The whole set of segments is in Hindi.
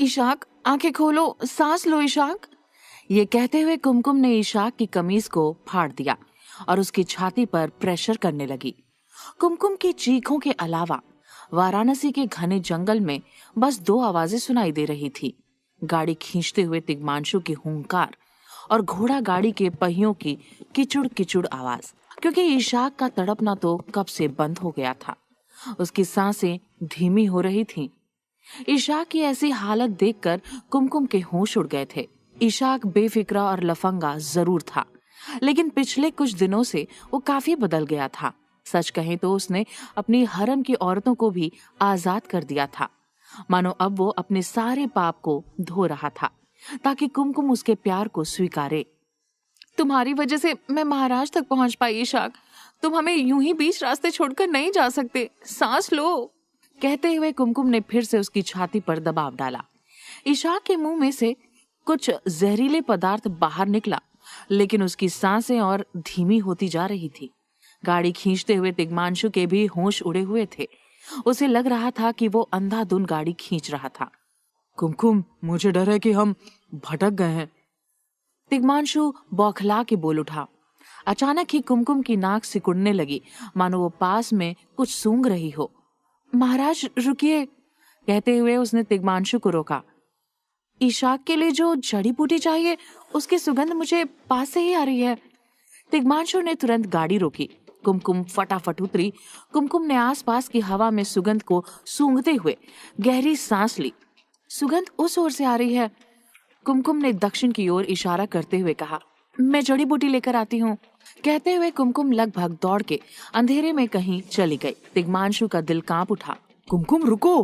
इशाक, आंखें खोलो, सांस लो इशाक। ये कहते हुए कुमकुम ने इशाक की कमीज को फाड़ दिया और उसकी छाती पर प्रेशर करने लगी। कुमकुम की चीखों के अलावा वाराणसी के घने जंगल में बस दो आवाजें सुनाई दे रही थी, गाड़ी खींचते हुए तिग्मांशु की हुंकार और घोड़ा गाड़ी के पहियों की किचुड़ किचुड़ आवाज। क्योंकि इशाक का तड़पना तो कब से बंद हो गया था, उसकी सांसें धीमी हो रही थीं। इशाक की ऐसी हालत देखकर कुमकुम के होश उड़ गए थे। इशाक बेफिक्रा और लफंगा जरूर था, लेकिन पिछले कुछ दिनों से वो काफी बदल गया था। सच कहें तो उसने अपनी हरम की औरतों को भी आजाद कर दिया था, मानो अब वो अपने सारे पाप को धो रहा था ताकि कुमकुम उसके प्यार को स्वीकारे। तुम्हारी वजह से मैं महाराज तक पहुंच पाई इशाक, तुम हमें यूं ही बीच रास्ते छोड़कर नहीं जा सकते, सांस लो। कहते हुए कुमकुम ने फिर से उसकी छाती पर दबाव डाला। इशाक के मुंह में से कुछ जहरीले पदार्थ बाहर निकला, लेकिन उसकी सांसें और धीमी होती जा रही थी। गाड़ी खींचते हुए तिग्मांशु के भी होश उड़े हुए थे। उसे लग रहा था कि वो अंधाधुंध गाड़ी खींच रहा था। कुमकुम, मुझे डर है कि हम भटक गए हैं। तिग्मांशु बौखला के बोल उठा। अचानक ही कुमकुम की नाक सिकुड़ने लगी, मानो वो पास में कुछ सूंघ रही हो। महाराज रुकिए, कहते हुए उसने तिग्मांशु को रोका। इशाक के लिए जो जड़ी बूटी चाहिए उसकी सुगंध मुझे पास से ही आ रही है। तिग्मांशु ने तुरंत गाड़ी रोकी। कुमकुम फटाफट उतरी। कुमकुम ने आसपास की हवा में सुगंध को सूंघते हुए गहरी सांस ली। सुगंध उस ओर से आ रही है। कुमकुम ने दक्षिण की ओर इशारा करते हुए कहा, मैं जड़ी बूटी लेकर आती हूँ। कहते हुए कुमकुम लगभग दौड़ के अंधेरे में कहीं चली गई। तिग्मांशु का दिल कांप उठा। कुमकुम रुको,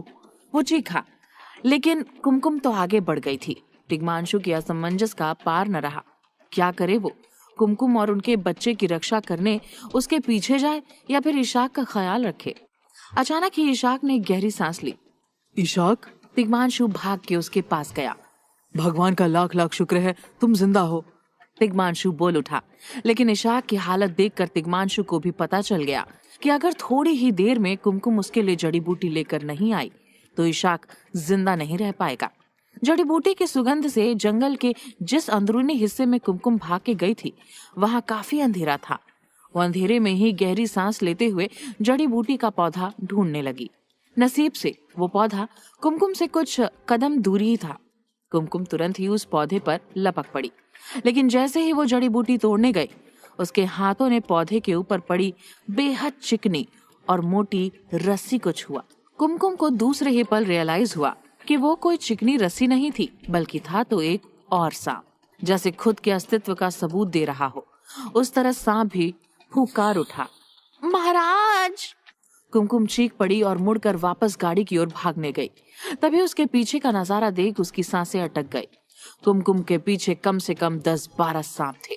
वो चीखा, लेकिन कुमकुम तो आगे बढ़ गई थी। तिग्मांशु की असमंजस का पार न रहा। क्या करे वो? कुमकुम और उनके बच्चे की रक्षा करने उसके पीछे जाए या फिर इशाक का ख्याल रखे। अचानक ही इशाक ने गहरी सांस ली। इशाक, तिग्मांशु भाग के उसके पास गया। भगवान का लाख लाख शुक्र है तुम जिंदा हो। तिग्मांशु बोल उठा, लेकिन इशाक की हालत देखकर तिग्मांशु को भी पता चल गया कि अगर थोड़ी ही देर में कुमकुम उसके लिए जड़ी बूटी लेकर नहीं आई तो इशाक जिंदा नहीं रह पाएगा। जड़ी बूटी की सुगंध से जंगल के जिस अंदरूनी हिस्से में कुमकुम भाग के गई थी वहां काफी अंधेरा था। वो अंधेरे में ही गहरी सांस लेते हुए जड़ी बूटी का पौधा ढूंढने लगी। नसीब से वो पौधा कुमकुम से कुछ कदम दूरी ही था। कुमकुम तुरंत ही उस पौधे पर लपक पड़ी, लेकिन जैसे ही वो जड़ी बूटी तोड़ने गई, उसके हाथों ने पौधे के ऊपर पड़ी बेहद चिकनी और मोटी रस्सी को छुआ। कुमकुम को दूसरे ही पल रियलाइज हुआ कि वो कोई चिकनी रस्सी नहीं थी, बल्कि था तो एक और सांप, जैसे खुद के अस्तित्व का सबूत दे रहा हो। उस तरह सांप भी फुंकार उठा। महाराज! कुमकुम चीख पड़ी और मुड़कर वापस गाड़ी की ओर भागने गई। तभी उसके पीछे का नजारा देख उसकी सांसें अटक गई। कुमकुम के पीछे कम से कम 10-12 सांप थे।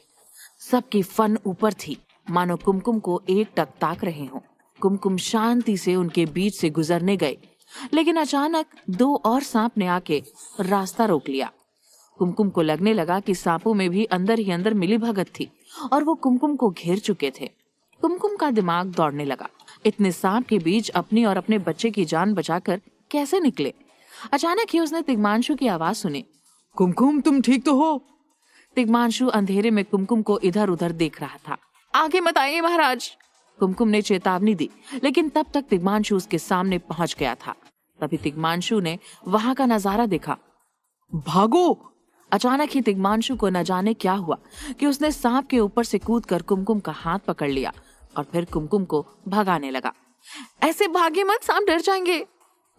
सबकी फन ऊपर थी, मानो कुमकुम को एकटक ताक रहे हों। कुमकुम शांति से उनके बीच से गुजरने गए, लेकिन अचानक 2 और सांप ने आके रास्ता रोक लिया। कुमकुम को लगने लगा कि सांपों में भी अंदर ही अंदर मिलीभगत थी और वो कुमकुम को घेर चुके थे। कुमकुम का दिमाग दौड़ने लगा। इतने सांप के बीच अपनी और अपने बच्चे की जान बचाकर कैसे निकले? अचानक ही उसने तिग्मांशु की आवाज सुनी। कुमकुम, तुम ठीक तो हो? तिग्मांशु अंधेरे में कुमकुम को इधर उधर देख रहा था। आगे मत आइए महाराज, कुमकुम ने चेतावनी दी, लेकिन तब तक तिग्मांशु उसके सामने पहुंच गया था। तभी तिग्मांशु ने वहां का नजारा देखा। भागो! अचानक ही तिग्मांशु को न जाने क्या हुआ कि उसने सांप के ऊपर से कूदकर कुमकुम का हाथ पकड़ लिया और फिर कुमकुम को भगाने लगा। ऐसे भागे मत, सांप डर जाएंगे।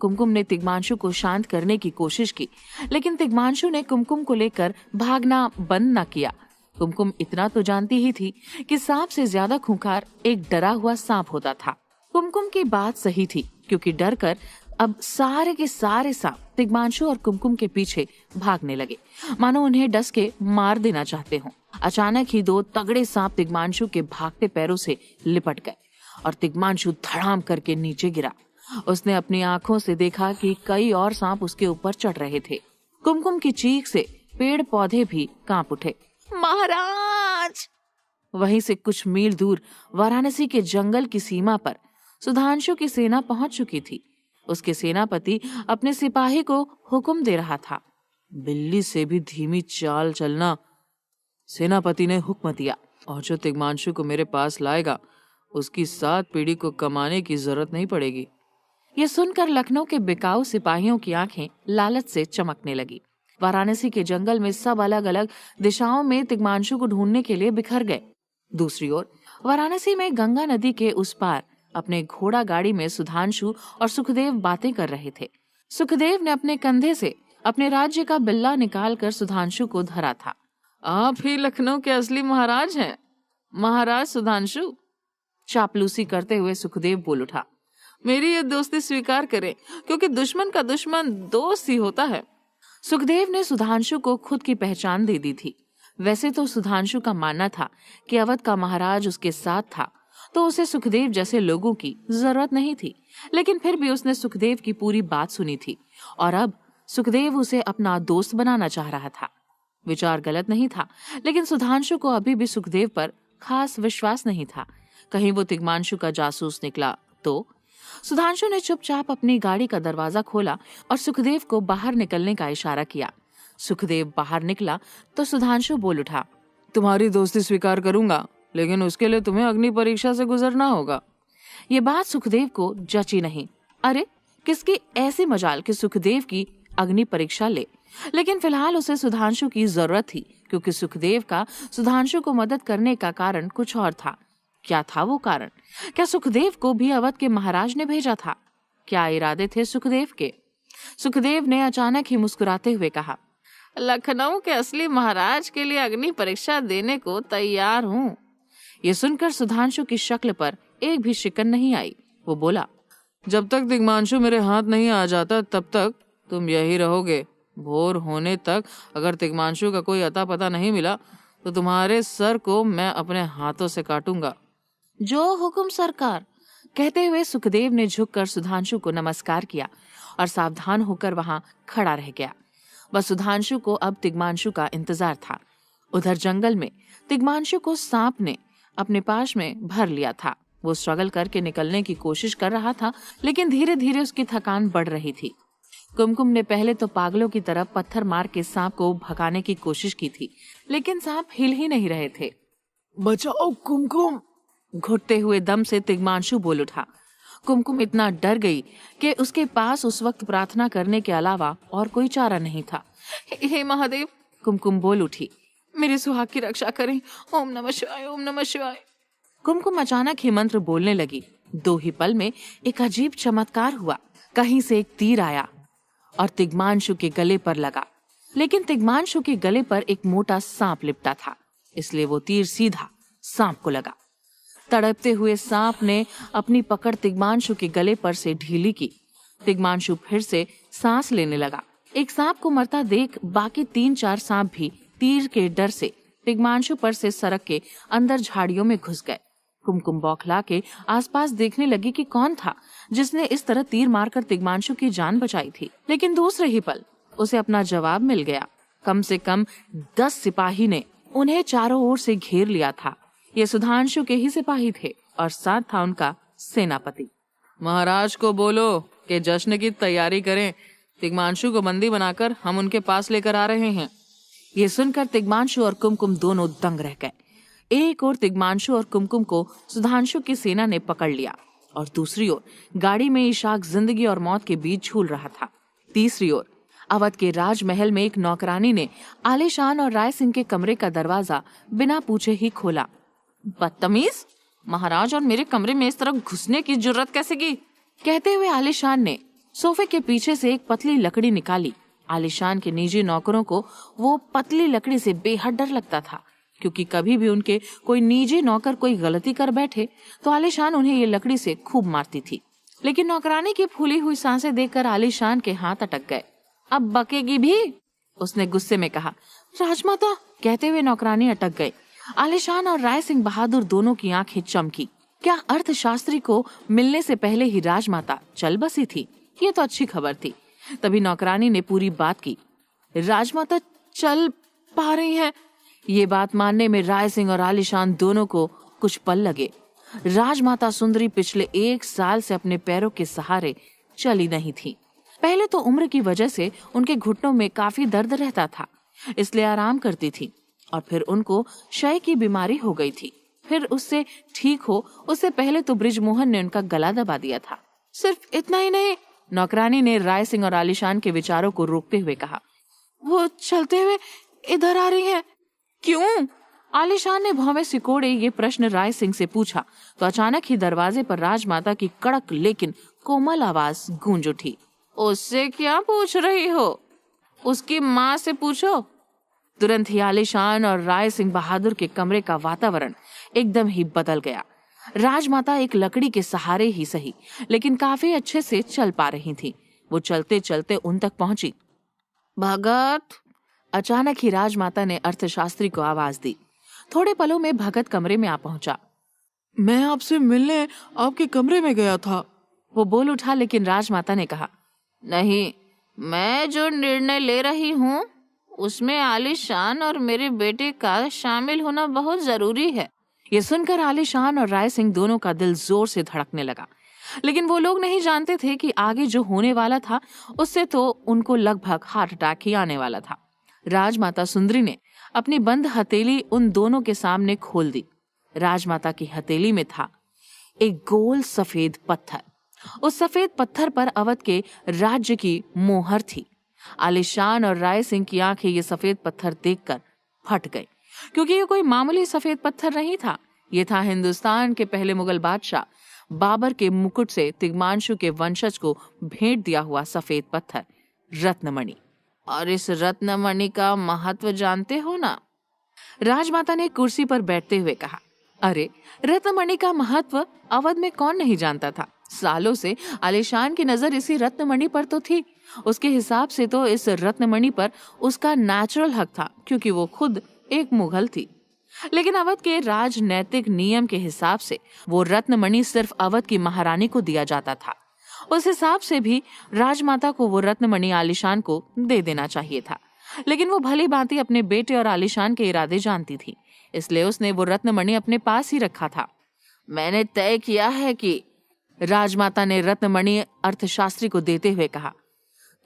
कुमकुम ने तिग्मांशु को शांत करने की कोशिश की, लेकिन तिग्मांशु ने कुमकुम को लेकर भागना बंद न किया। कुमकुम इतना तो जानती ही थी कि सांप से ज्यादा खूंखार एक डरा हुआ सांप होता था। कुमकुम की बात सही थी, क्योंकि डर कर अब सारे के सारे सांप तिग्मांशु और कुमकुम के पीछे भागने लगे, मानो उन्हें डस के मार देना चाहते हों। अचानक ही 2 तगड़े सांप तिग्मांशु के भागते पैरों से लिपट गए और तिग्मांशु धड़ाम करके नीचे गिरा। उसने अपनी आंखों से देखा कि कई और सांप उसके ऊपर चढ़ रहे थे। कुमकुम की चीख से पेड़ पौधे भी कांप उठे। महाराज! वहीं से कुछ मील दूर वाराणसी के जंगल की सीमा पर सुधांशु की सेना पहुंच चुकी थी। उसके सेनापति अपने सिपाही को हुक्म दे रहा था। बिल्ली से भी धीमी चाल चलना, सेनापति ने हुक्म दिया, और जो तिग्मांशु को मेरे पास लाएगा उसकी 7 पीढ़ी को कमाने की जरूरत नहीं पड़ेगी। ये सुनकर लखनऊ के बिकाऊ सिपाहियों की आंखें लालच से चमकने लगी। वाराणसी के जंगल में सब अलग अलग दिशाओं में तिग्मांशु को ढूंढने के लिए बिखर गए। दूसरी ओर वाराणसी में गंगा नदी के उस पार अपने घोड़ा गाड़ी में सुधांशु और सुखदेव बातें कर रहे थे। सुखदेव ने अपने कंधे से अपने राज्य का बिल्ला निकालकर सुधांशु को धरा था। आप ही लखनऊ के असली महाराज हैं, महाराज सुधांशु। चापलूसी करते हुए सुखदेव बोल उठा। मेरी ये दोस्ती स्वीकार करें, क्योंकि दुश्मन का दुश्मन दोस्त ही होता है। सुखदेव ने सुधांशु को खुद की पहचान दे दी थी। वैसे तो सुधांशु का मानना था कि अवध का महाराज उसके साथ था, तो उसे सुखदेव जैसे लोगों की जरूरत नहीं थी। लेकिन फिर भी उसने सुखदेव की पूरी बात सुनी थी और अब सुखदेव उसे अपना दोस्त बनाना चाह रहा था। विचार गलत नहीं था, लेकिन सुधांशु को अभी भी सुखदेव पर खास विश्वास नहीं था। कहीं वो तिग्मांशु का जासूस निकला तो। सुधांशु ने चुपचाप अपनी गाड़ी का दरवाजा खोला और सुखदेव को बाहर निकलने का इशारा किया। सुखदेव बाहर निकला तो सुधांशु बोल उठा। तुम्हारी दोस्ती स्वीकार करूंगा, लेकिन उसके लिए तुम्हें अग्नि परीक्षा से गुजरना होगा। ये बात सुखदेव को जची नहीं। अरे किसकी ऐसी मजाल कि सुखदेव की अग्नि परीक्षा ले। लेकिन फिलहाल उसे सुधांशु की जरूरत थी, क्योंकि सुखदेव का सुधांशु को मदद करने का कारण कुछ और था। क्या था वो कारण? क्या सुखदेव को भी अवध के महाराज ने भेजा था? क्या इरादे थे सुखदेव के? सुखदेव ने अचानक ही मुस्कुराते हुए कहा, लखनऊ के असली महाराज के लिए अग्नि परीक्षा देने को तैयार हूँ। ये सुनकर सुधांशु की शक्ल पर एक भी शिकन नहीं आई। वो बोला, जब तक तिग्मांशु मेरे हाथ नहीं आ जाता तब तक तुम यही रहोगे। भोर होने तक अगर तिग्मांशु का कोई अता पता नहीं मिला तो तुम्हारे सर को मैं अपने हाथों से काटूंगा। जो हुक्म सरकार। कहते हुए सुखदेव ने झुककर सुधांशु को नमस्कार किया और सावधान होकर वहां खड़ा रह गया। बस सुधांशु को अब तिग्मांशु का इंतजार था। उधर जंगल में तिग्मांशु को सांप ने अपने पास में भर लिया था। वो स्ट्रगल करके निकलने की कोशिश कर रहा था, लेकिन धीरे धीरे उसकी थकान बढ़ रही थी। कुमकुम ने पहले तो पागलों की तरह पत्थर मार के सांप को भगाने की कोशिश की थी, लेकिन सांप हिल ही नहीं रहे थे। बचाओ कुमकुम, घुटते हुए दम से तिग्मांशु बोल उठा। कुमकुम इतना डर गई कि उसके पास उस वक्त प्रार्थना करने के अलावा और कोई चारा नहीं था। हे महादेव, कुमकुम बोल उठी, मेरे सुहाग की रक्षा करें। ओम नमः शिवाय, ओम नमः शिवाय। कुमकुम अचानक ही मंत्र बोलने लगी। 2 ही पल में एक अजीब चमत्कार हुआ। कहीं से एक तीर आया और तिग्मांशु के गले पर लगा, लेकिन तिग्मांशु के गले पर एक मोटा सांप लिपटा था, इसलिए वो तीर सीधा सांप को लगा। तड़पते हुए सांप ने अपनी पकड़ तिग्मांशु के गले पर से ढीली की। तिग्मांशु फिर से सांस लेने लगा। एक सांप को मरता देख बाकी 3-4 सांप भी तीर के डर से तिग्मांशु पर से सरक के अंदर झाड़ियों में घुस गए। कुमकुम बौखला के आसपास देखने लगी कि कौन था जिसने इस तरह तीर मारकर तिग्मांशु की जान बचाई थी। लेकिन दूसरे ही पल उसे अपना जवाब मिल गया। कम से कम 10 सिपाही ने उन्हें चारों ओर से घेर लिया था। ये सुधांशु के ही सिपाही थे और साथ था उनका सेनापति। महाराज को बोलो कि जश्न की तैयारी करें। तिग्मांशु को बंदी बनाकर हम उनके पास लेकर आ रहे हैं। ये सुनकर तिग्मांशु और कुमकुम दोनों दंग रह गए। एक ओर तिग्मांशु और कुमकुम को सुधांशु की सेना ने पकड़ लिया और दूसरी ओर गाड़ी में इशाक जिंदगी और मौत के बीच झूल रहा था। तीसरी ओर अवध के राजमहल में एक नौकरानी ने आलीशान और राय सिंह के कमरे का दरवाजा बिना पूछे ही खोला। बदतमीज, महाराज और मेरे कमरे में इस तरह घुसने की जुर्रत कैसे की? कहते हुए आलीशान ने सोफे के पीछे से एक पतली लकड़ी निकाली। आलीशान के निजी नौकरों को वो पतली लकड़ी से बेहद डर लगता था, क्योंकि कभी भी उनके कोई निजी नौकर कोई गलती कर बैठे तो आलीशान उन्हें ये लकड़ी से खूब मारती थी। लेकिन नौकरानी की फूली हुई सांसें देखकर आलीशान के हाथ अटक गए। अब बकेगी भी, उसने गुस्से में कहा। राजमाता, कहते हुए नौकरानी अटक गई। आलीशान और राय सिंह बहादुर दोनों की आंखें चमकी। क्या अर्थशास्त्री को मिलने से पहले ही राजमाता चल बसी थी? ये तो अच्छी खबर थी। तभी नौकरानी ने पूरी बात की। राजमाता चल पा रही हैं। ये बात मानने में राय सिंह और आलीशान दोनों को कुछ पल लगे। राजमाता सुंदरी पिछले 1 साल से अपने पैरों के सहारे चली नहीं थी। पहले तो उम्र की वजह से उनके घुटनों में काफी दर्द रहता था, इसलिए आराम करती थी। और फिर उनको क्षय की बीमारी हो गई थी। फिर उससे ठीक हो उससे पहले तो बृजमोहन ने उनका गला दबा दिया था। सिर्फ इतना ही नहीं, नौकरानी ने राय सिंह और आलीशान के विचारों को रोकते हुए कहा, वो चलते हुए इधर आ रही है। क्यों? आलीशान ने भौं सिकोड़े ये प्रश्न राय सिंह से पूछा तो अचानक ही दरवाजे पर राजमाता की कड़क लेकिन कोमल आवाज गूंज उठी, उससे क्या पूछ रही हो? उसकी माँ से पूछो। तुरंत ही आलीशान और राय सिंह बहादुर के कमरे का वातावरण एकदम ही बदल गया। राजमाता एक लकड़ी के सहारे ही सही लेकिन काफी अच्छे से चल पा रही थी। वो चलते चलते उन तक पहुंची। भगत! अचानक ही राजमाता ने अर्थशास्त्री को आवाज दी। थोड़े पलों में भगत कमरे में आ पहुंचा। मैं आपसे मिलने आपके कमरे में गया था। वो बोल उठा, लेकिन राजमाता ने कहा, नहीं, मैं जो निर्णय ले रही हूँ उसमें आलीशान और मेरे बेटे का शामिल होना बहुत जरूरी है। ये सुनकर आलीशान और राय सिंह दोनों का दिल जोर से धड़कने लगा, लेकिन वो लोग नहीं जानते थे कि आगे जो होने वाला था उससे तो उनको लगभग हार्ट अटैक ही आने वाला था। राजमाता सुंदरी ने अपनी बंद हथेली उन दोनों के सामने खोल दी। राजमाता की हथेली में था एक गोल सफेद पत्थर। उस सफेद पत्थर पर अवध के राज्य की मोहर थी। आलीशान और राय सिंह की आंखें ये सफेद पत्थर देखकर फट गई, क्योंकि ये कोई मामूली सफेद पत्थर नहीं था। ये था हिंदुस्तान के पहले मुगल बादशाह बाबर के मुकुट से तिग्मांशु के वंशज को भेंट दिया हुआ सफेद पत्थर, रत्नमणि। और इस रत्नमणि का महत्व जानते हो ना? राजमाता ने कुर्सी पर बैठते हुए कहा। अरे, रत्नमणि का महत्व अवध में कौन नहीं जानता था। सालों से आलीशान की नजर इसी रत्नमणि पर तो थी। उसके हिसाब से तो इस रत्नमणि पर उसका नेचुरल हक था, क्योंकि वो खुद एक मुगल थी। लेकिन अवध के राजनैतिक नियम के हिसाब से वो रत्नमणि सिर्फ अवध की महारानी को दिया जाता था। उस हिसाब से भी राजमाता को वो रत्नमणि आलीशान को दे देना चाहिए था, लेकिन वो भली भांति अपने बेटे और आलीशान के इरादे जानती थी, इसलिए उसने वो रत्नमणि अपने पास ही रखा था। मैंने तय किया है कि, राजमाता ने रत्नमणि अर्थशास्त्री को देते हुए कहा,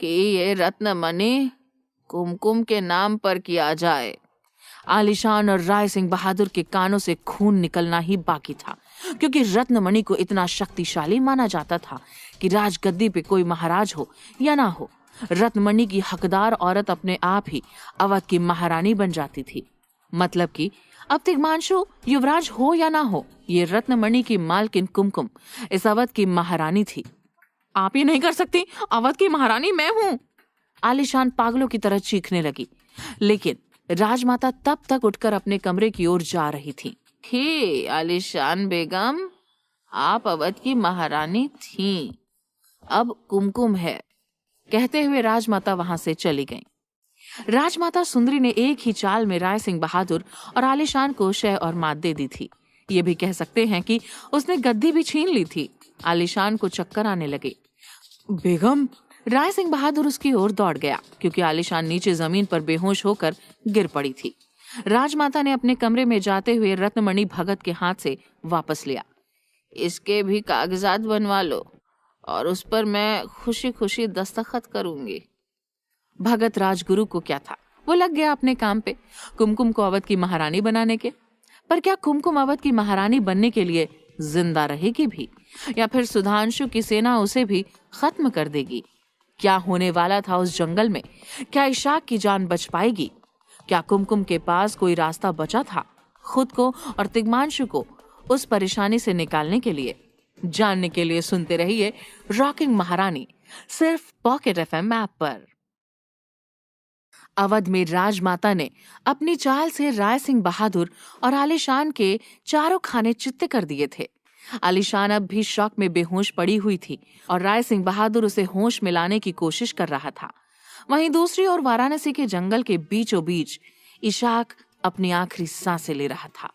कि ये रत्नमणि कुमकुम के नाम पर किया जाए। आलीशान और राय सिंह बहादुर के कानों से खून निकलना ही बाकी था, क्योंकि रत्नमणि को इतना शक्तिशाली माना जाता था कि राजगद्दी पे कोई महाराज हो या ना हो, रत्नमणि की हकदार औरत अपने आप ही अवध की महारानी बन जाती थी। मतलब कि अब तिग्मांशु युवराज हो या ना हो, ये रत्नमणि की मालकिन कुमकुम इस अवध की महारानी थी। आप ये नहीं कर सकती, अवध की महारानी मैं हूँ। आलीशान पागलों की तरह चीखने लगी, लेकिन राजमाता तब तक उठकर अपने कमरे की ओर जा रही थी। हे आलीशान बेगम, आप अवध की महारानी थीं, अब कुमकुम है, कहते हुए राजमाता वहां से चली गईं। राजमाता सुंदरी ने एक ही चाल में राय सिंह बहादुर और आलीशान को शह और मात दे दी थी। ये भी कह सकते हैं कि उसने गद्दी भी छीन ली थी। आलीशान को चक्कर आने लगे। बेगम! राय सिंह बहादुर उसकी ओर दौड़ गया, क्योंकि आलीशान नीचे जमीन पर बेहोश होकर गिर पड़ी थी। राजमाता ने अपने कमरे में जाते हुए रत्नमणि भगत के हाथ से वापस लिया। इसके भी कागजात बनवा लो और उस पर मैं खुशी खुशी दस्तखत करूंगी। भगत राजगुरु को क्या था, वो लग गया अपने काम पे, कुमकुम को अवध की महारानी बनाने के। पर क्या कुमकुम अवध की महारानी बनने के लिए जिंदा रहेगी भी, या फिर सुधांशु की सेना उसे भी खत्म कर देगी? क्या होने वाला था उस जंगल में? क्या इशाक की जान बच पाएगी? क्या कुमकुम के पास कोई रास्ता बचा था खुद को और तिग्मांशु को उस परेशानी से निकालने के लिए? जानने के लिए सुनते रहिए रॉकिंग महारानी, सिर्फ पॉकेट एफएम ऐप पर। अवध में राजमाता ने अपनी चाल से राय सिंह बहादुर और आलीशान के चारों खाने चित्ते कर दिए थे। आलीशान अब भी शौक में बेहोश पड़ी हुई थी और राय सिंह बहादुर उसे होश में लाने की कोशिश कर रहा था। वहीं दूसरी ओर वाराणसी के जंगल के बीचों बीच इशाक अपनी आखिरी सांसें ले रहा था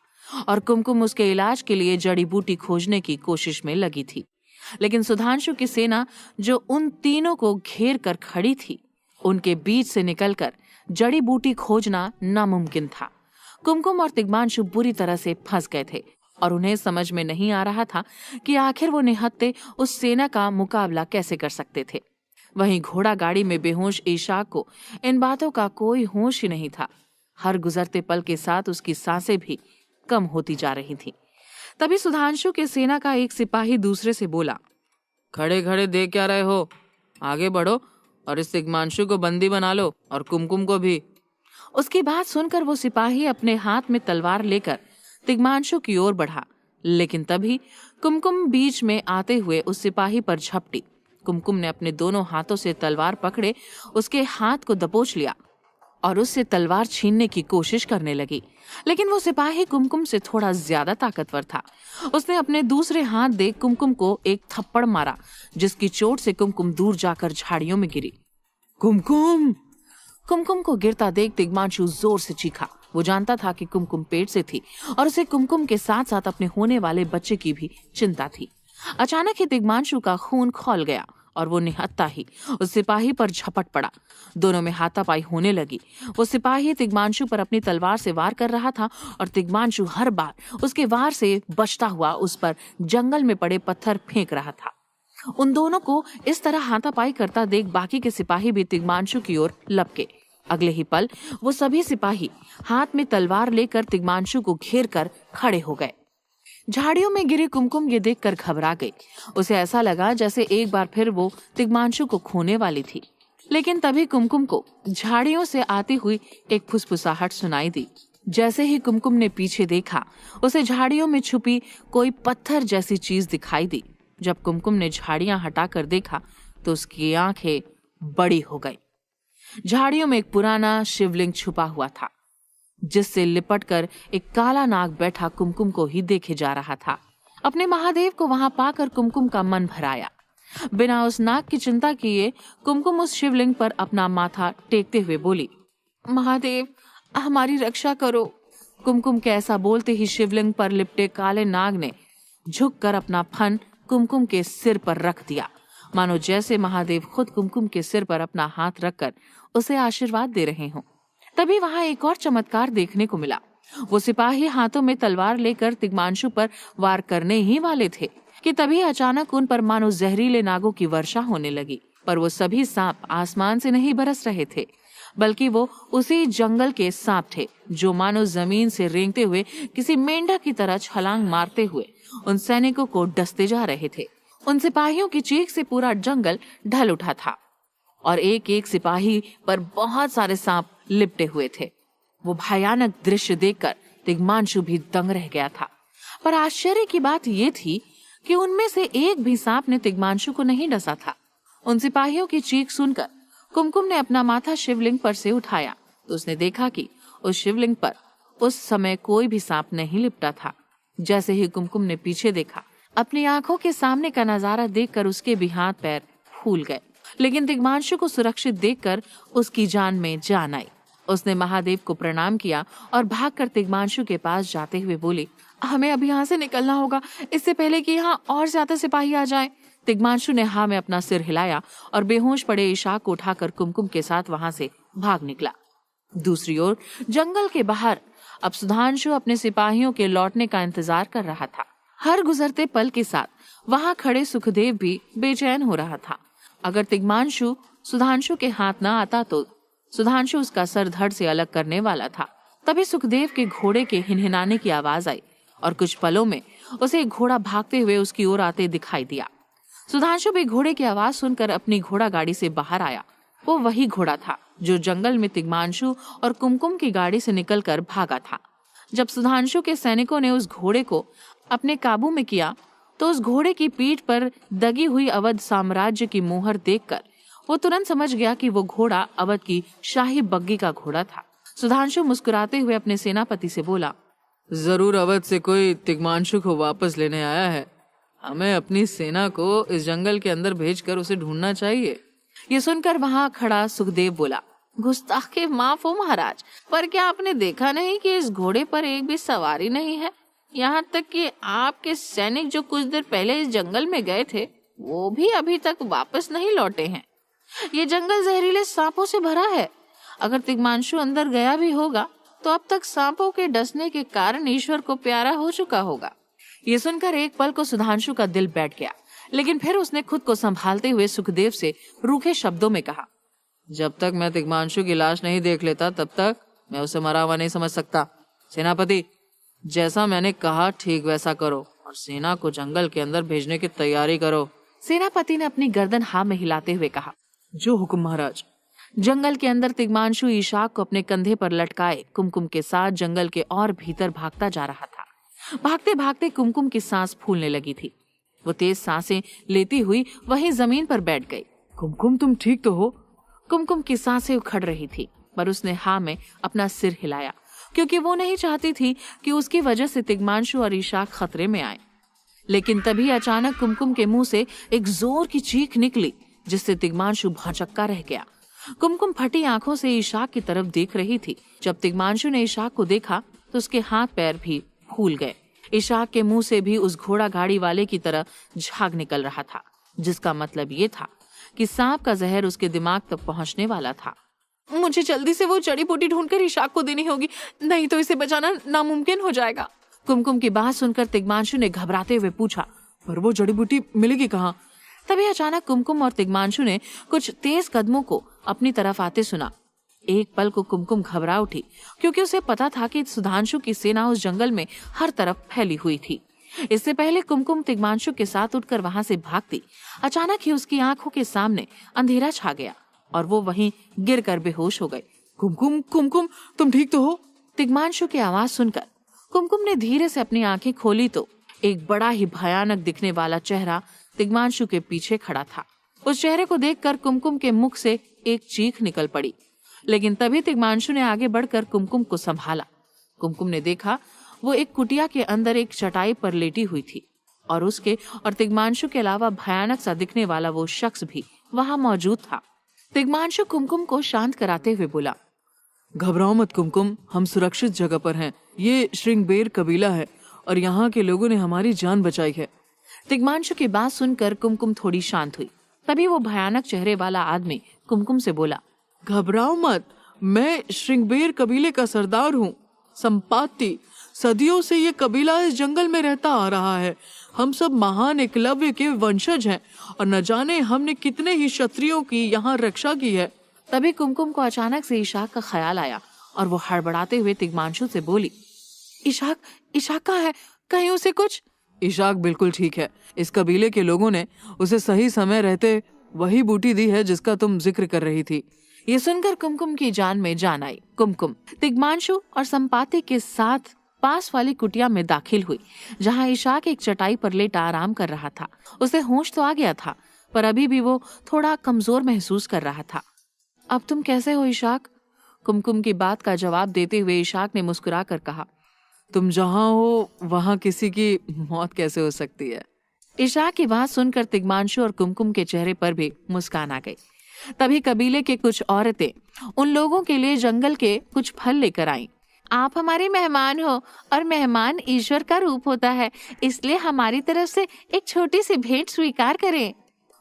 और कुमकुम उसके इलाज के लिए जड़ी बूटी खोजने की कोशिश में लगी थी। लेकिन सुधांशु की सेना जो उन तीनों को घेर कर खड़ी थी, उनके बीच से निकलकर जड़ी बूटी खोजना नामुमकिन था। कुमकुम और तिग्मांशु बुरी तरह से फंस गए थे और उन्हें समझ में नहीं आ रहा था कि आखिर वो निहत्थे उस सेना का मुकाबला कैसे कर सकते थे। वहीं घोड़ा गाड़ी में बेहोश इशाक को इन बातों का कोई होश ही नहीं था। हर गुजरते पल के साथ उसकी सांसें भी कम होती जा रही थीं। तभी सुधांशु के सेना का एक सिपाही दूसरे से बोला, खड़े खड़े देख क्या रहे हो, आगे बढ़ो और इस तिग्मांशु को बंदी बना लो और कुमकुम को भी। उसकी बात सुनकर वो सिपाही अपने हाथ में तलवार लेकर तिग्मांशु की ओर बढ़ा, लेकिन तभी कुमकुम बीच में आते हुए उस सिपाही पर झपटी। कुमकुम ने अपने दोनों हाथों से तलवार पकड़े उसके हाथ को दबोच लिया और उससे तलवार छीनने की कोशिश करने लगी, लेकिन वो सिपाही कुमकुम से थोड़ा ज्यादा ताकतवर था। उसने अपने दूसरे हाथ दे कुमकुम को एक थप्पड़ मारा, जिसकी चोट से कुमकुम दूर जाकर झाड़ियों में गिरी। कुमकुम! कुमकुम को गिरता देख तिग्मांशु जोर से चीखा। वो जानता था कि कुमकुम पेट से थी और उसे कुमकुम के साथ साथ अपने होने वाले बच्चे की भी चिंता थी। अचानक ही तिग्मांशु का खून खौल गया और वो निहत्था ही उस सिपाही पर झपट पड़ा। दोनों में हाथापाई होने लगी। वो सिपाही तिग्मांशु पर अपनी तलवार से वार कर रहा था और तिग्मांशु हर बार उसके वार से बचता हुआ उस पर जंगल में पड़े पत्थर फेंक रहा था। उन दोनों को इस तरह हाथापाई करता देख बाकी के सिपाही भी तिग्मांशु की ओर लपके। अगले ही पल वो सभी सिपाही हाथ में तलवार लेकर तिग्मांशु को घेर कर खड़े हो गए। झाड़ियों में गिरी कुमकुम ये देखकर घबरा गई। उसे ऐसा लगा जैसे एक बार फिर वो तिग्मांशु को खोने वाली थी। लेकिन तभी कुमकुम को झाड़ियों से आती हुई एक फुसफुसाहट सुनाई दी। जैसे ही कुमकुम ने पीछे देखा, उसे झाड़ियों में छुपी कोई पत्थर जैसी चीज दिखाई दी। जब कुमकुम ने झाड़ियां हटाकर देखा तो उसकी आंखें बड़ी हो गई। झाड़ियों में एक पुराना शिवलिंग छुपा हुआ था, जिससे लिपटकर एक काला नाग बैठा कुमकुम को ही देखे जा रहा था। अपने महादेव को वहां पाकर कुमकुम का मन भराया। बिना उस नाग की चिंता किए कुमकुम उस शिवलिंग पर अपना माथा टेकते हुए बोली, महादेव हमारी रक्षा करो। कुमकुम के ऐसा बोलते ही शिवलिंग पर लिपटे काले नाग ने झुककर अपना फन कुमकुम के सिर पर रख दिया, मानो जैसे महादेव खुद कुमकुम के सिर पर अपना हाथ रखकर उसे आशीर्वाद दे रहे हों। तभी वहां एक और चमत्कार देखने को मिला। वो सिपाही हाथों में तलवार लेकर तिग्मांशु पर वार करने ही वाले थे कि तभी अचानक उन पर मानो जहरीले नागों की वर्षा होने लगी। पर वो सभी सांप आसमान से नहीं बरस रहे थे, बल्कि वो उसी जंगल के सांप थे जो मानो जमीन से रेंगते हुए किसी मेंढक की तरह छलांग मारते हुए उन सैनिकों को डसते जा रहे थे। उन सिपाहियों की चीख से पूरा जंगल ढल उठा था और एक एक सिपाही पर बहुत सारे सांप लिपटे हुए थे। वो भयानक दृश्य देखकर तिग्मांशु भी दंग रह गया था। पर आश्चर्य की बात ये थी कि उनमें से एक भी सांप ने तिग्मांशु को नहीं डसा था। उन सिपाहियों की चीख सुनकर कुमकुम ने अपना माथा शिवलिंग पर से उठाया तो उसने देखा कि उस शिवलिंग पर उस समय कोई भी सांप नहीं लिपटा था। जैसे ही कुमकुम ने पीछे देखा, अपनी आंखों के सामने का नजारा देखकर उसके भी हाथ पैर फूल गए। लेकिन तिग्मांशु को सुरक्षित देखकर उसकी जान में जान आई। उसने महादेव को प्रणाम किया और भागकर तिग्मांशु के पास जाते हुए बोली, हमें अभी यहाँ से निकलना होगा, इससे पहले कि यहाँ और ज्यादा सिपाही आ जाएं। तिग्मांशु ने हाँ में अपना सिर हिलाया और बेहोश पड़े इशाक को उठाकर कुमकुम के साथ वहां से भाग निकला। दूसरी ओर जंगल के बाहर अब सुधांशु अपने सिपाहियों के लौटने का इंतजार कर रहा था। हर गुजरते पल के साथ वहां खड़े सुखदेव भी बेचैन हो रहा था। अगर तिग्मांशु सुधांशु के हाथ न आता तो सुधांशु उसका सर धड़ से अलग करने वाला था। तभी सुखदेव के घोड़े के हिनहिनाने की आवाज आई और कुछ पलों में उसे एक घोड़ा भागते हुए उसकी ओर आते दिखाई दिया। सुधांशु भी घोड़े की आवाज सुनकर अपनी घोड़ा गाड़ी से बाहर आया। वो वही घोड़ा था जो जंगल में तिग्मांशु और कुमकुम की गाड़ी से निकलकर भागा था। जब सुधांशु के सैनिकों ने उस घोड़े को अपने काबू में किया तो उस घोड़े की पीठ पर दगी हुई अवध साम्राज्य की मोहर देखकर वो तुरंत समझ गया कि वो घोड़ा अवध की शाही बग्गी का घोड़ा था। सुधांशु मुस्कुराते हुए अपने सेनापति से बोला, जरूर अवध से कोई तिग्मांशु को वापस लेने आया है। हमें अपनी सेना को इस जंगल के अंदर भेजकर उसे ढूंढना चाहिए। ये सुनकर वहां खड़ा सुखदेव बोला, गुस्ताखे माफ हो महाराज, पर क्या आपने देखा नहीं कि इस घोड़े पर एक भी सवारी नहीं है? यहाँ तक कि आपके सैनिक जो कुछ देर पहले इस जंगल में गए थे वो भी अभी तक वापस नहीं लौटे हैं। ये जंगल जहरीले सांपों से भरा है। अगर तिग्मांशु अंदर गया भी होगा तो अब तक सांपों के डसने के कारण ईश्वर को प्यारा हो चुका होगा। ये सुनकर एक पल को सुधांशु का दिल बैठ गया, लेकिन फिर उसने खुद को संभालते हुए सुखदेव से रूखे शब्दों में कहा, जब तक मैं तिग्मांशु की लाश नहीं देख लेता तब तक मैं उसे मरा हुआ नहीं समझ सकता। सेनापति, जैसा मैंने कहा ठीक वैसा करो और सेना को जंगल के अंदर भेजने की तैयारी करो। सेनापति ने अपनी गर्दन हाँ में हिलाते हुए कहा, जो हुक्म महाराज। जंगल के अंदर तिग्मांशु ईशाक को अपने कंधे पर लटकाए कुमकुम के साथ जंगल के और भीतर भागता जा रहा था। भागते भागते कुमकुम की सांस फूलने लगी थी। वो तेज सांसें लेती हुई वहीं जमीन पर बैठ गई। कुमकुम, तुम ठीक तो हो? कुमकुम की सांसें उखड़ रही थी, पर उसने हाँ में अपना सिर हिलाया, क्योंकि वो नहीं चाहती थी कि उसकी वजह से तिग्मांशु और ईशाक खतरे में आए। लेकिन तभी अचानक कुमकुम के मुंह से एक जोर की चीख निकली, जिससे तिग्मांशु भौचक्का रह गया। कुमकुम फटी आंखों से ईशाक की तरफ देख रही थी। जब तिग्मांशु ने ईशाक को देखा तो उसके हाथ पैर भी फूल गए। ईशाक के मुंह से भी उस घोड़ा गाड़ी वाले की तरह झाग निकल रहा था, जिसका मतलब ये था कि सांप का जहर उसके दिमाग तक पहुंचने वाला था। मुझे जल्दी से वो जड़ी बूटी ढूंढकर ईशाक को देनी होगी, नहीं तो इसे बचाना नामुमकिन हो जाएगा। कुमकुम की बात सुनकर तिग्मांशु ने घबराते हुए पूछा, पर वो जड़ी बूटी मिलेगी कहाँ? तभी अचानक कुमकुम और तिग्मांशु ने कुछ तेज कदमों को अपनी तरफ आते सुना। एक पल को कुमकुम घबरा उठी, क्योंकि उसे पता था कि सुधांशु की सेना उस जंगल में हर तरफ फैली हुई थी। इससे पहले कुमकुम तिग्मांशु के साथ उठकर वहां से भागती, अचानक ही उसकी आंखों के सामने अंधेरा छा गया और वो वहीं गिरकर बेहोश हो गई। कुमकुम, कुमकुम, तुम ठीक तो हो? तिग्मांशु की आवाज सुनकर कुमकुम ने धीरे से अपनी आंखें खोली तो एक बड़ा ही भयानक दिखने वाला चेहरा तिग्मांशु के पीछे खड़ा था। उस चेहरे को देखकर कुमकुम के मुख से एक चीख निकल पड़ी, लेकिन तभी तिग्मांशु ने आगे बढ़कर कुमकुम को संभाला। कुमकुम ने देखा वो एक कुटिया के अंदर एक चटाई पर लेटी हुई थी और उसके और तिग्मांशु के अलावा भयानक सा दिखने वाला वो शख्स भी वहां मौजूद था। तिग्मांशु कुमकुम को शांत कराते हुए बोला, घबराओ मत कुमकुम, हम सुरक्षित जगह पर हैं। ये श्रृंगबेर कबीला है और यहाँ के लोगों ने हमारी जान बचाई है। तिग्मांशु की बात सुनकर कुमकुम थोड़ी शांत हुई। तभी वो भयानक चेहरे वाला आदमी कुमकुम से बोला, घबराओ मत, मैं श्रृंगबेर कबीले का सरदार हूँ, संपाति। सदियों से ये कबीला इस जंगल में रहता आ रहा है। हम सब महान एकलव्य के वंशज हैं और न जाने हमने कितने ही क्षत्रियों की यहाँ रक्षा की है। तभी कुमकुम को अचानक से ईशाक का ख्याल आया और वो हड़बड़ाते हुए तिग्मांशु से बोली, ईशाक कहाँ है? कहीं उसे कुछ? ईशाक बिल्कुल ठीक है। इस कबीले के लोगों ने उसे सही समय रहते वही बूटी दी है जिसका तुम जिक्र कर रही थी। ये सुनकर कुमकुम की जान में जान आई। कुमकुम तिग्मांशु और संपाति के साथ पास वाली कुटिया में दाखिल हुई, जहाँ ईशाक एक चटाई पर लेटा आराम कर रहा था। उसे होश तो आ गया था, पर अभी भी वो थोड़ा कमजोर महसूस कर रहा था। अब तुम कैसे हो ईशाक? कुमकुम की बात का जवाब देते हुए ईशाक ने मुस्कुरा कर कहा, तुम जहाँ हो वहाँ किसी की मौत कैसे हो सकती है? ईशाक की बात सुनकर तिग्मांशु और कुमकुम के चेहरे पर भी मुस्कान आ गई। तभी कबीले के कुछ औरतें उन लोगों के लिए जंगल के कुछ फल लेकर आईं। आप हमारे मेहमान हो और मेहमान ईश्वर का रूप होता है, इसलिए हमारी तरफ से एक छोटी सी भेंट स्वीकार करें।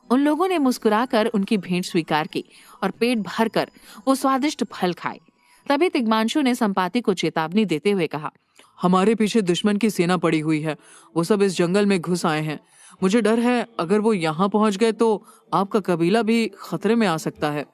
उन लोगों ने मुस्कुराकर उनकी भेंट स्वीकार की और पेट भरकर वो स्वादिष्ट फल खाए। तभी तिग्मांशु ने संपाति को चेतावनी देते हुए कहा, हमारे पीछे दुश्मन की सेना पड़ी हुई है। वो सब इस जंगल में घुस आए हैं। मुझे डर है अगर वो यहाँ पहुंच गए तो आपका कबीला भी खतरे में आ सकता है।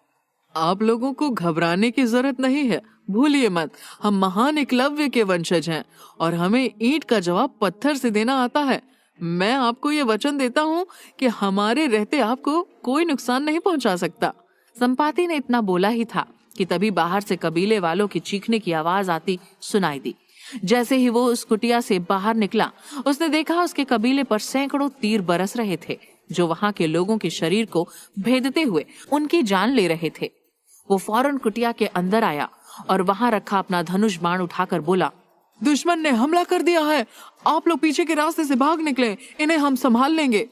आप लोगों को घबराने की जरूरत नहीं है। भूलिए मत, हम महान एकलव्य के वंशज हैं और हमें ईंट का जवाब पत्थर से देना आता है। मैं आपको ये वचन देता हूँ कि हमारे रहते आपको कोई नुकसान नहीं पहुंचा सकता। संपाति ने इतना बोला ही था कि तभी बाहर से कबीले वालों की चीखने की आवाज आती सुनाई दी। जैसे ही वो उस कुटिया से बाहर निकला, उसने देखा उसके कबीले पर सैकड़ों तीर बरस रहे थे, जो वहां के लोगों के शरीर को भेदते हुए उनकी जान ले रहे थे। वो फौरन कुटिया के अंदर आया और वहां रखा अपना धनुष बाण उठाकर बोला, दुश्मन ने हमला कर दिया है। आप लोग पीछे के रास्ते से भाग निकले, इन्हें हम संभाल लेंगे।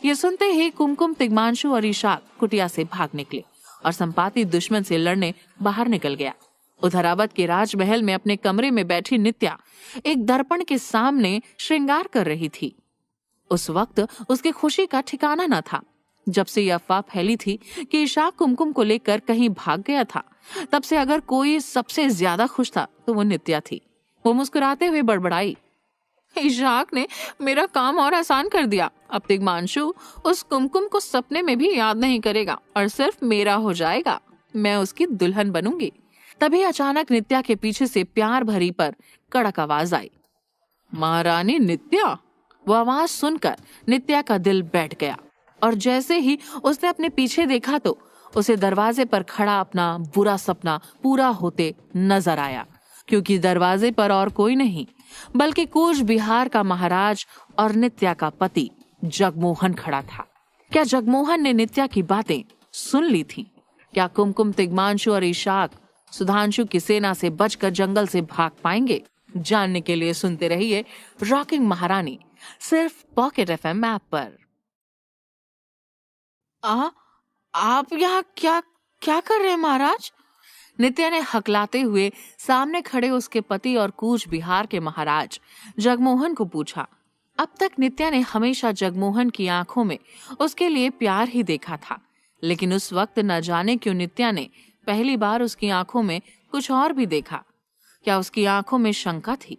ये सुनते ही कुमकुम, तिग्मांशु और ईशाक कुटिया से भाग निकले और संपाति दुश्मन से लड़ने बाहर निकल गया। उधर अवध के राजमहल में अपने कमरे में बैठी नित्या एक दर्पण के सामने श्रृंगार कर रही थी। उस वक्त उसकी खुशी का ठिकाना न था। जब से यह अफवाह फैली थी कि ईशाक कुमकुम को लेकर कहीं भाग गया था, तब से अगर कोई सबसे ज्यादा खुश था तो वो नित्या थी। वो मुस्कुराते हुए बड़बड़ाई, इशाक ने मेरा काम और आसान कर दिया। अब तिग्मांशु उस कुमकुम को सपने में भी याद नहीं करेगा और सिर्फ मेरा हो जाएगा। मैं उसकी दुल्हन बनूंगी। तभी अचानक नित्या के पीछे से प्यार भरी पर कड़क आवाज आई, महारानी नित्या। वो आवाज सुनकर नित्या का दिल बैठ गया और जैसे ही उसने अपने पीछे देखा तो उसे दरवाजे पर खड़ा अपना बुरा सपना पूरा होते नजर आया, क्योंकि दरवाजे पर और कोई नहीं बल्कि कूच बिहार का महाराज और नित्या का पति जगमोहन खड़ा था। क्या जगमोहन ने नित्या की बातें सुन ली थी? क्या कुमकुम, तिग्मांशु और इशाक सुधांशु की सेना से बचकर जंगल से भाग पाएंगे? जानने के लिए सुनते रहिए रॉकिंग महारानी, सिर्फ पॉकेट एफएम ऐप पर। आप यहाँ क्या क्या कर रहे हैं महाराज? नित्या ने हकलाते हुए सामने खड़े उसके पति और कूच बिहार के महाराज जगमोहन को पूछा। अब तक नित्या ने हमेशा जगमोहन की आंखों में उसके लिए प्यार ही देखा था, लेकिन उस वक्त न जाने क्यों नित्या ने पहली बार उसकी आंखों में कुछ और भी देखा। क्या उसकी आंखों में शंका थी?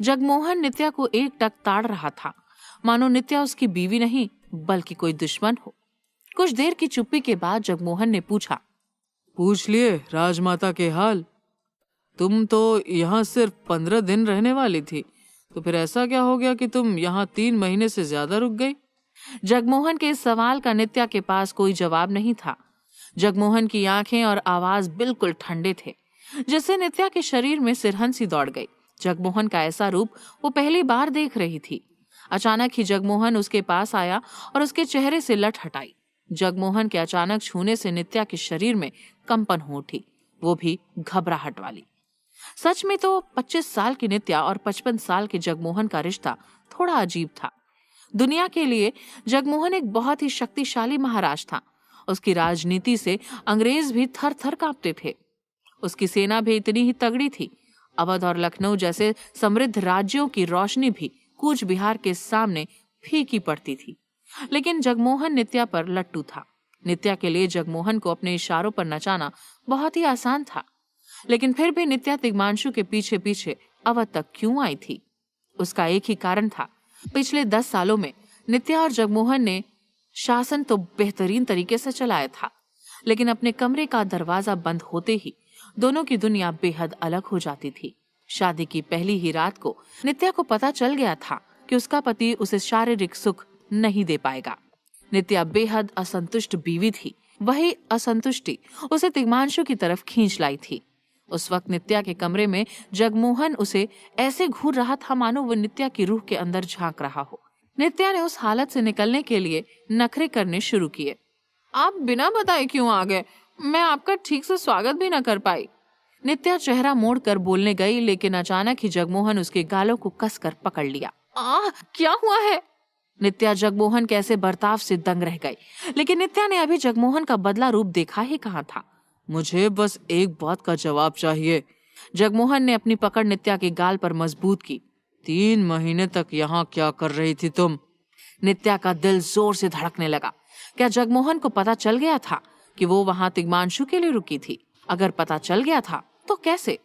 जगमोहन नित्या को एक टक ताड़ रहा था, मानो नित्या उसकी बीवी नहीं बल्कि कोई दुश्मन हो। कुछ देर की चुप्पी के बाद जगमोहन ने पूछा, पूछ लिए राजमाता के हाल? तुम तो यहाँ सिर्फ 15 दिन रहने वाली थी, तो फिर ऐसा क्या हो गया कि तुम यहाँ 3 महीने से ज्यादा रुक गई? जगमोहन के इस सवाल का नित्या के पास कोई जवाब नहीं था। जगमोहन की आंखें और आवाज बिल्कुल ठंडे थे, जिससे नित्या के शरीर में सिरहन सी दौड़ गई। जगमोहन का ऐसा रूप वो पहली बार देख रही थी। अचानक ही जगमोहन उसके पास आया और उसके चेहरे से लट हटाई। जगमोहन के अचानक छूने से नित्या के शरीर में कंपन हो उठी, वो भी घबराहट वाली। सच में तो 25 साल की नित्या और 55 साल के जगमोहन का रिश्ता थोड़ा अजीब था। दुनिया के लिए जगमोहन एक बहुत ही शक्तिशाली महाराज था। उसकी राजनीति से अंग्रेज भी थर थर कांपते थे। उसकी सेना भी इतनी ही तगड़ी थी। अवध और लखनऊ जैसे समृद्ध राज्यों की रोशनी भी कूच बिहार के सामने फीकी पड़ती थी। लेकिन जगमोहन नित्या पर लट्टू था। नित्या के लिए जगमोहन को अपने इशारों पर नचाना बहुत ही आसान था, लेकिन फिर भी नित्या तिग्मांशु के पीछे पीछे अवध तक क्यों आई थी? उसका एक ही कारण था। पिछले 10 सालों में नित्या और जगमोहन ने शासन तो बेहतरीन तरीके से चलाया था, लेकिन अपने कमरे का दरवाजा बंद होते ही दोनों की दुनिया बेहद अलग हो जाती थी। शादी की पहली ही रात को नित्या को पता चल गया था कि उसका पति उसे शारीरिक सुख नहीं दे पाएगा। नित्या बेहद असंतुष्ट बीवी थी। वही असंतुष्टि उसे तिग्मांशु की तरफ खींच लाई थी। उस वक्त नित्या के कमरे में जगमोहन उसे ऐसे घूर रहा था मानो वो नित्या की रूह के अंदर झांक रहा हो। नित्या ने उस हालत से निकलने के लिए नखरे करने शुरू किए। आप बिना बताए क्यों आ गए? मैं आपका ठीक से स्वागत भी न कर पाई। नित्या चेहरा मोड़कर बोलने गई, लेकिन अचानक ही जगमोहन उसके गालों को कसकर पकड़ लिया। क्या हुआ है? नित्या जगमोहन के ऐसे बर्ताव से दंग रह गई, लेकिन नित्या ने अभी जगमोहन का बदला रूप देखा ही कहाँ था। मुझे बस एक बात का जवाब चाहिए। जगमोहन ने अपनी पकड़ नित्या के गाल पर मजबूत की। 3 महीने तक यहाँ क्या कर रही थी तुम? नित्या का दिल जोर से धड़कने लगा। क्या जगमोहन को पता चल गया था कि वो वहाँ तिग्मांशु के लिए रुकी थी? अगर पता चल गया था तो कैसे?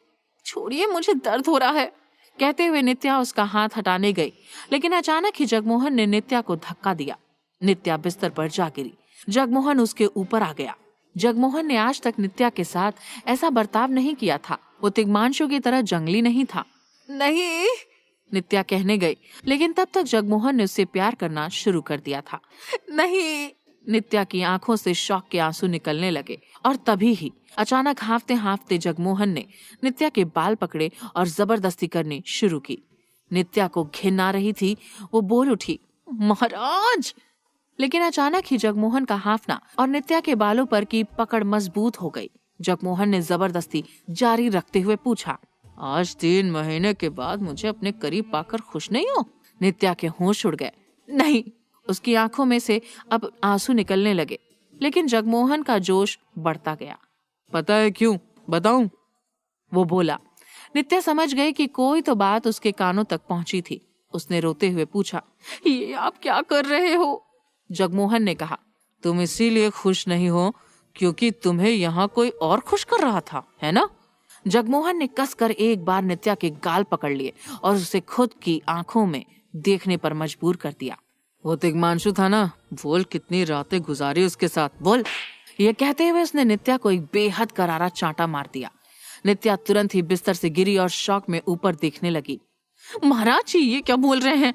छोड़िए, मुझे दर्द हो रहा है, कहते हुए नित्या उसका हाथ हटाने गई, लेकिन अचानक ही जगमोहन ने नित्या को धक्का दिया। नित्या बिस्तर पर जा गिरी। जगमोहन उसके ऊपर आ गया। जगमोहन ने आज तक नित्या के साथ ऐसा बर्ताव नहीं किया था। वो तिग्मांशु की तरह जंगली नहीं था। नहीं, नित्या कहने गई, लेकिन तब तक जगमोहन ने उससे प्यार करना शुरू कर दिया था। नहीं। नित्या की आंखों से शौक के आंसू निकलने लगे और तभी ही अचानक हांफते हांफते जगमोहन ने नित्या के बाल पकड़े और जबरदस्ती करनी शुरू की। नित्या को घिन आ रही थी। वो बोल उठी, महाराज। लेकिन अचानक ही जगमोहन का हांफना और नित्या के बालों पर की पकड़ मजबूत हो गई। जगमोहन ने जबरदस्ती जारी रखते हुए पूछा, आज 3 महीने के बाद मुझे अपने करीब पाकर खुश नहीं हो? नित्या के होश उड़ गए। नहीं। उसकी आंखों में से अब आंसू निकलने लगे, लेकिन जगमोहन का जोश बढ़ता गया। पता है क्यों? बताऊं? वो बोला। नित्या समझ गई कि कोई तो बात उसके कानों तक पहुंची थी। उसने रोते हुए पूछा, ये आप क्या कर रहे हो? जगमोहन ने कहा, तुम इसीलिए खुश नहीं हो क्योंकि तुम्हें यहाँ कोई और खुश कर रहा था, है ना? जगमोहन ने कसकर एक बार नित्या के गाल पकड़ लिए और उसे खुद की आंखों में देखने पर मजबूर कर दिया। वो तिग्मांशु था ना, बोल कितनी रातें गुजारी उसके साथ, बोल। ये कहते हुए उसने नित्या को एक बेहद करारा चांटा मार दिया। नित्या तुरंत ही बिस्तर से गिरी और शौक में ऊपर देखने लगी। महाराज जी, ये क्या बोल रहे हैं?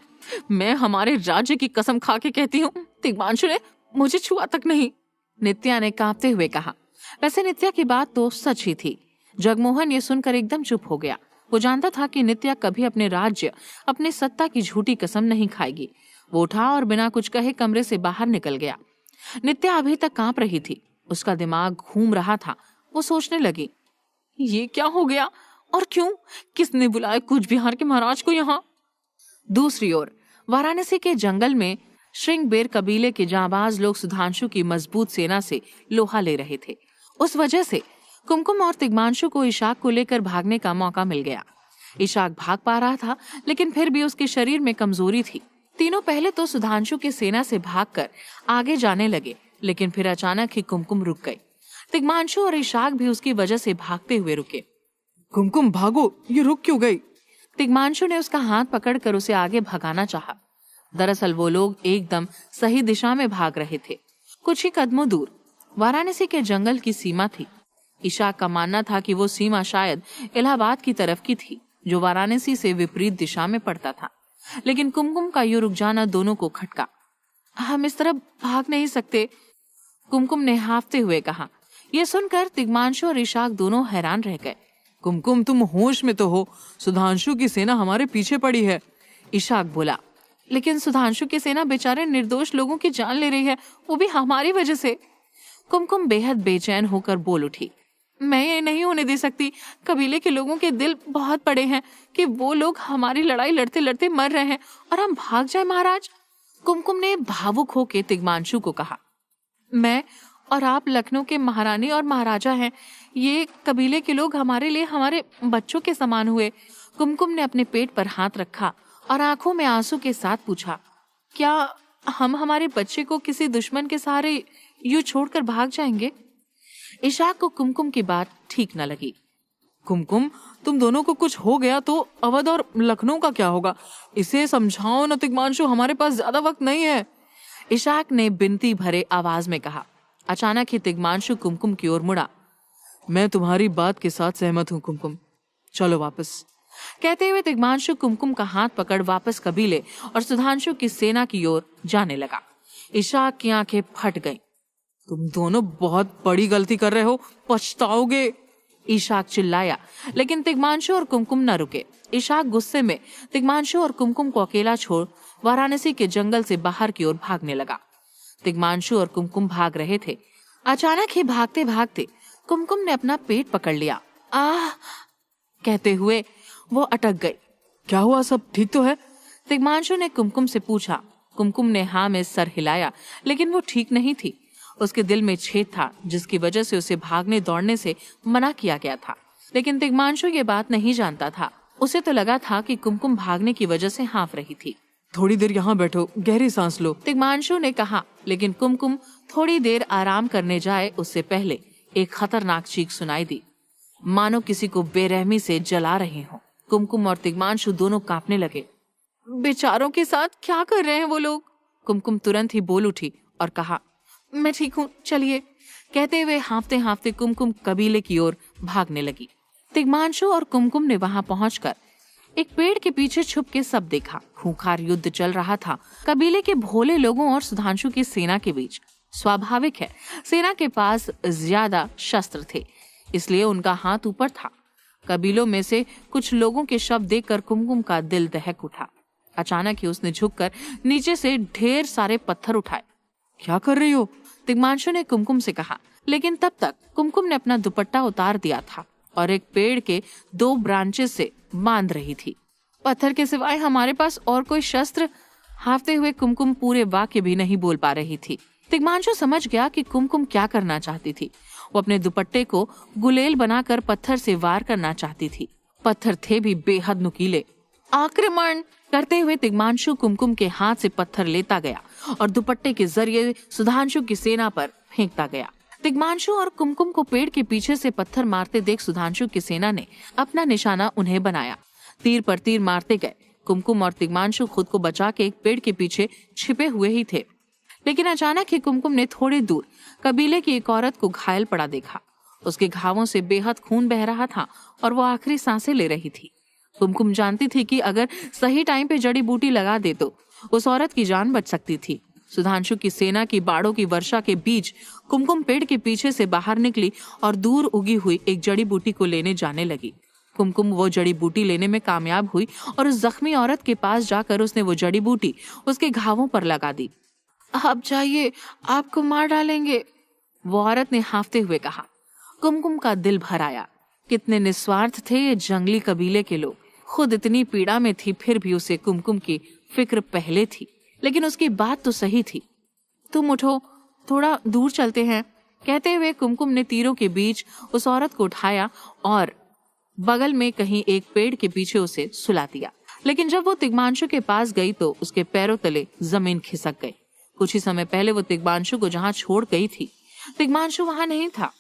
मैं हमारे राज्य की कसम खा के कहती हूँ, तिग्मांशु ने मुझे छुआ तक नहीं, नित्या ने कांपते हुए कहा। वैसे नित्या की बात तो सच ही थी। जगमोहन ये सुनकर एकदम चुप हो गया। वो जानता था कि नित्या कभी अपने राज्य, अपने सत्ता की झूठी कसम नहीं खाएगी। वो उठा और बिना कुछ कहे कमरे से बाहर निकल गया। नित्या अभी तक कांप रही थी, उसका दिमाग घूम रहा था। वो सोचने लगी, ये क्या हो गया और क्यों? किसने बुलाया कूच बिहार के महाराज को यहाँ? दूसरी ओर वाराणसी के जंगल में श्रृंगबेर कबीले के जांबाज लोग सुधांशु की मजबूत सेना से लोहा ले रहे थे। उस वजह से कुमकुम और तिग्मांशु को इशाक को लेकर भागने का मौका मिल गया। इशाक भाग पा रहा था, लेकिन फिर भी उसके शरीर में कमजोरी थी। तीनों पहले तो सुधांशु की सेना से भागकर आगे जाने लगे, लेकिन फिर अचानक ही कुमकुम रुक गई। तिग्मांशु और इशाक भी उसकी वजह से भागते हुए रुके। कुमकुम भागो, ये रुक क्यों गई? तिग्मांशु ने उसका हाथ पकड़कर उसे आगे भगाना चाहा। दरअसल वो लोग एकदम सही दिशा में भाग रहे थे। कुछ ही कदमों दूर वाराणसी के जंगल की सीमा थी। इशाक का मानना था कि वो सीमा शायद इलाहाबाद की तरफ की थी, जो वाराणसी से विपरीत दिशा में पड़ता था। लेकिन कुमकुम का यूं रुक जाना दोनों को खटका। हम इस तरफ भाग नहीं सकते, कुमकुम ने हाफते हुए कहा। यह सुनकर तिग्मांशु और इशाक दोनों हैरान रह गए। कुमकुम, तुम होश में तो हो? सुधांशु की सेना हमारे पीछे पड़ी है, इशाक बोला। लेकिन सुधांशु की सेना बेचारे निर्दोष लोगों की जान ले रही है, वो भी हमारी वजह से। कुमकुम बेहद बेचैन होकर बोल उठी। मैं ये नहीं होने दे सकती। कबीले के लोगों के दिल बहुत बड़े हैं कि वो लोग हमारी लड़ाई लड़ते लड़ते मर रहे हैं और हम भाग जाए महाराज। कुमकुम ने भावुक होकर तिग्मांशु को कहा, मैं और आप लखनऊ के महारानी और महाराजा हैं। ये कबीले के लोग हमारे लिए हमारे बच्चों के समान हुए। कुमकुम ने अपने पेट पर हाथ रखा और आंखों में आंसू के साथ पूछा, क्या हम हमारे बच्चे को किसी दुश्मन के सहारे यूं छोड़कर भाग जाएंगे? इशाक को कुमकुम की बात ठीक न लगी। कुमकुम, तुम दोनों को कुछ हो गया तो अवध और लखनऊ का क्या होगा? इसे समझाओ न तिग्मांशु, हमारे पास ज्यादा वक्त नहीं है, इशाक ने बिनती भरे आवाज में कहा। अचानक ही तिग्मांशु कुमकुम की ओर मुड़ा। मैं तुम्हारी बात के साथ सहमत हूँ कुमकुम, चलो वापस। कहते हुए तिग्मांशु कुमकुम का हाथ पकड़ वापस कबीले और सुधांशु की सेना की ओर जाने लगा। इशाक की आंखें फट गईं। तुम दोनों बहुत बड़ी गलती कर रहे हो, पछताओगे, इशाक चिल्लाया। लेकिन तिग्मांशु और कुमकुम न रुके। इशाक गुस्से में तिग्मांशु और कुमकुम को अकेला छोड़ वाराणसी के जंगल से बाहर की ओर भागने लगा। तिग्मांशु और कुमकुम भाग रहे थे। अचानक ही भागते भागते कुमकुम ने अपना पेट पकड़ लिया। आह कहते हुए वो अटक गई। क्या हुआ, सब ठीक तो है? तिग्मांशु ने कुमकुम से पूछा। कुमकुम ने हाँ में सर हिलाया, लेकिन वो ठीक नहीं थी। उसके दिल में छेद था, जिसकी वजह से उसे भागने दौड़ने से मना किया गया था। लेकिन तिग्मांशु ये बात नहीं जानता था। उसे तो लगा था कि कुमकुम भागने की वजह से हाँफ रही थी। थोड़ी देर यहाँ बैठो, गहरी सांस लो, तिग्मांशु ने कहा। लेकिन कुमकुम थोड़ी देर आराम करने जाए उससे पहले एक खतरनाक चीख सुनाई दी, मानो किसी को बेरहमी से जला रहे हों। कुमकुम और तिग्मांशु दोनों कांपने लगे। बेचारों के साथ क्या कर रहे हैं वो लोग? कुमकुम तुरंत ही बोल उठी और कहा, मैं ठीक हूँ, चलिए। कहते हुए हांफते हांफते कुमकुम कबीले की ओर भागने लगी। तिग्मांशु और कुमकुम ने वहां पहुंचकर एक पेड़ के पीछे छुप के सब देखा। खूंखार युद्ध चल रहा था कबीले के भोले लोगों और सुधांशु की सेना के बीच। स्वाभाविक है, सेना के पास ज्यादा शस्त्र थे, इसलिए उनका हाथ ऊपर था। कबीलों में से कुछ लोगों के शव देखकर कुमकुम का दिल दहक उठा। अचानक ही उसने झुककर नीचे से ढेर सारे पत्थर उठाए। क्या कर रही हो? तिग्मांशु ने कुमकुम से कहा। लेकिन तब तक कुमकुम ने अपना दुपट्टा उतार दिया था और एक पेड़ के 2 ब्रांचेस से बांध रही थी। पत्थर के सिवाय हमारे पास और कोई शस्त्र? हाफते हुए कुमकुम पूरे वाक्य भी नहीं बोल पा रही थी। तिग्मांशु समझ गया कि कुमकुम क्या करना चाहती थी। वो अपने दुपट्टे को गुलेल बनाकर पत्थर से वार करना चाहती थी। पत्थर थे भी बेहद नुकीले। आक्रमण करते हुए तिग्मांशु कुमकुम के हाथ से पत्थर लेता गया और दुपट्टे के जरिए सुधांशु की सेना पर फेंकता गया। तिग्मांशु और कुमकुम को पेड़ के पीछे से पत्थर मारते देख सुधांशु की सेना ने अपना निशाना उन्हें बनाया। तीर पर तीर मारते गए। कुमकुम और तिग्मांशु खुद को बचा के एक पेड़ के पीछे छिपे हुए ही थे, लेकिन अचानक ही कुमकुम ने थोड़ी दूर कबीले की एक औरत को घायल पड़ा देखा। उसके घावों से बेहद खून बह रहा था और वो आखिरी सांसें ले रही थी। कुमकुम जानती थी कि अगर सही टाइम पे जड़ी बूटी लगा दे तो उस औरत की जान बच सकती थी। सुधांशु की सेना की बाड़ों की वर्षा के बीच कुमकुम पेड़ के पीछे से बाहर निकली और दूर उगी हुई एक जड़ी बूटी को लेने जाने लगी। कुमकुम वो जड़ी बूटी लेने में कामयाब हुई और उस जख्मी औरत के पास जाकर उसने वो जड़ी बूटी उसके घावों पर लगा दी। आप जाइए, आपको मार डालेंगे, वो औरत ने हांफते हुए कहा। कुमकुम का दिल भर आया। कितने निस्वार्थ थे ये जंगली कबीले के लोग। खुद इतनी पीड़ा में थी, फिर भी उसे कुमकुम की फिक्र पहले थी। लेकिन उसकी बात तो सही थी। तुम उठो, थोड़ा दूर चलते हैं, कहते हुए कुमकुम ने तीरों के बीच उस औरत को उठाया और बगल में कहीं एक पेड़ के पीछे उसे सुला दिया। लेकिन जब वो तिग्मांशु के पास गई तो उसके पैरों तले जमीन खिसक गई। कुछ ही समय पहले वो तिग्मांशु को जहां छोड़ गई थी, तिग्मांशु वहां नहीं था।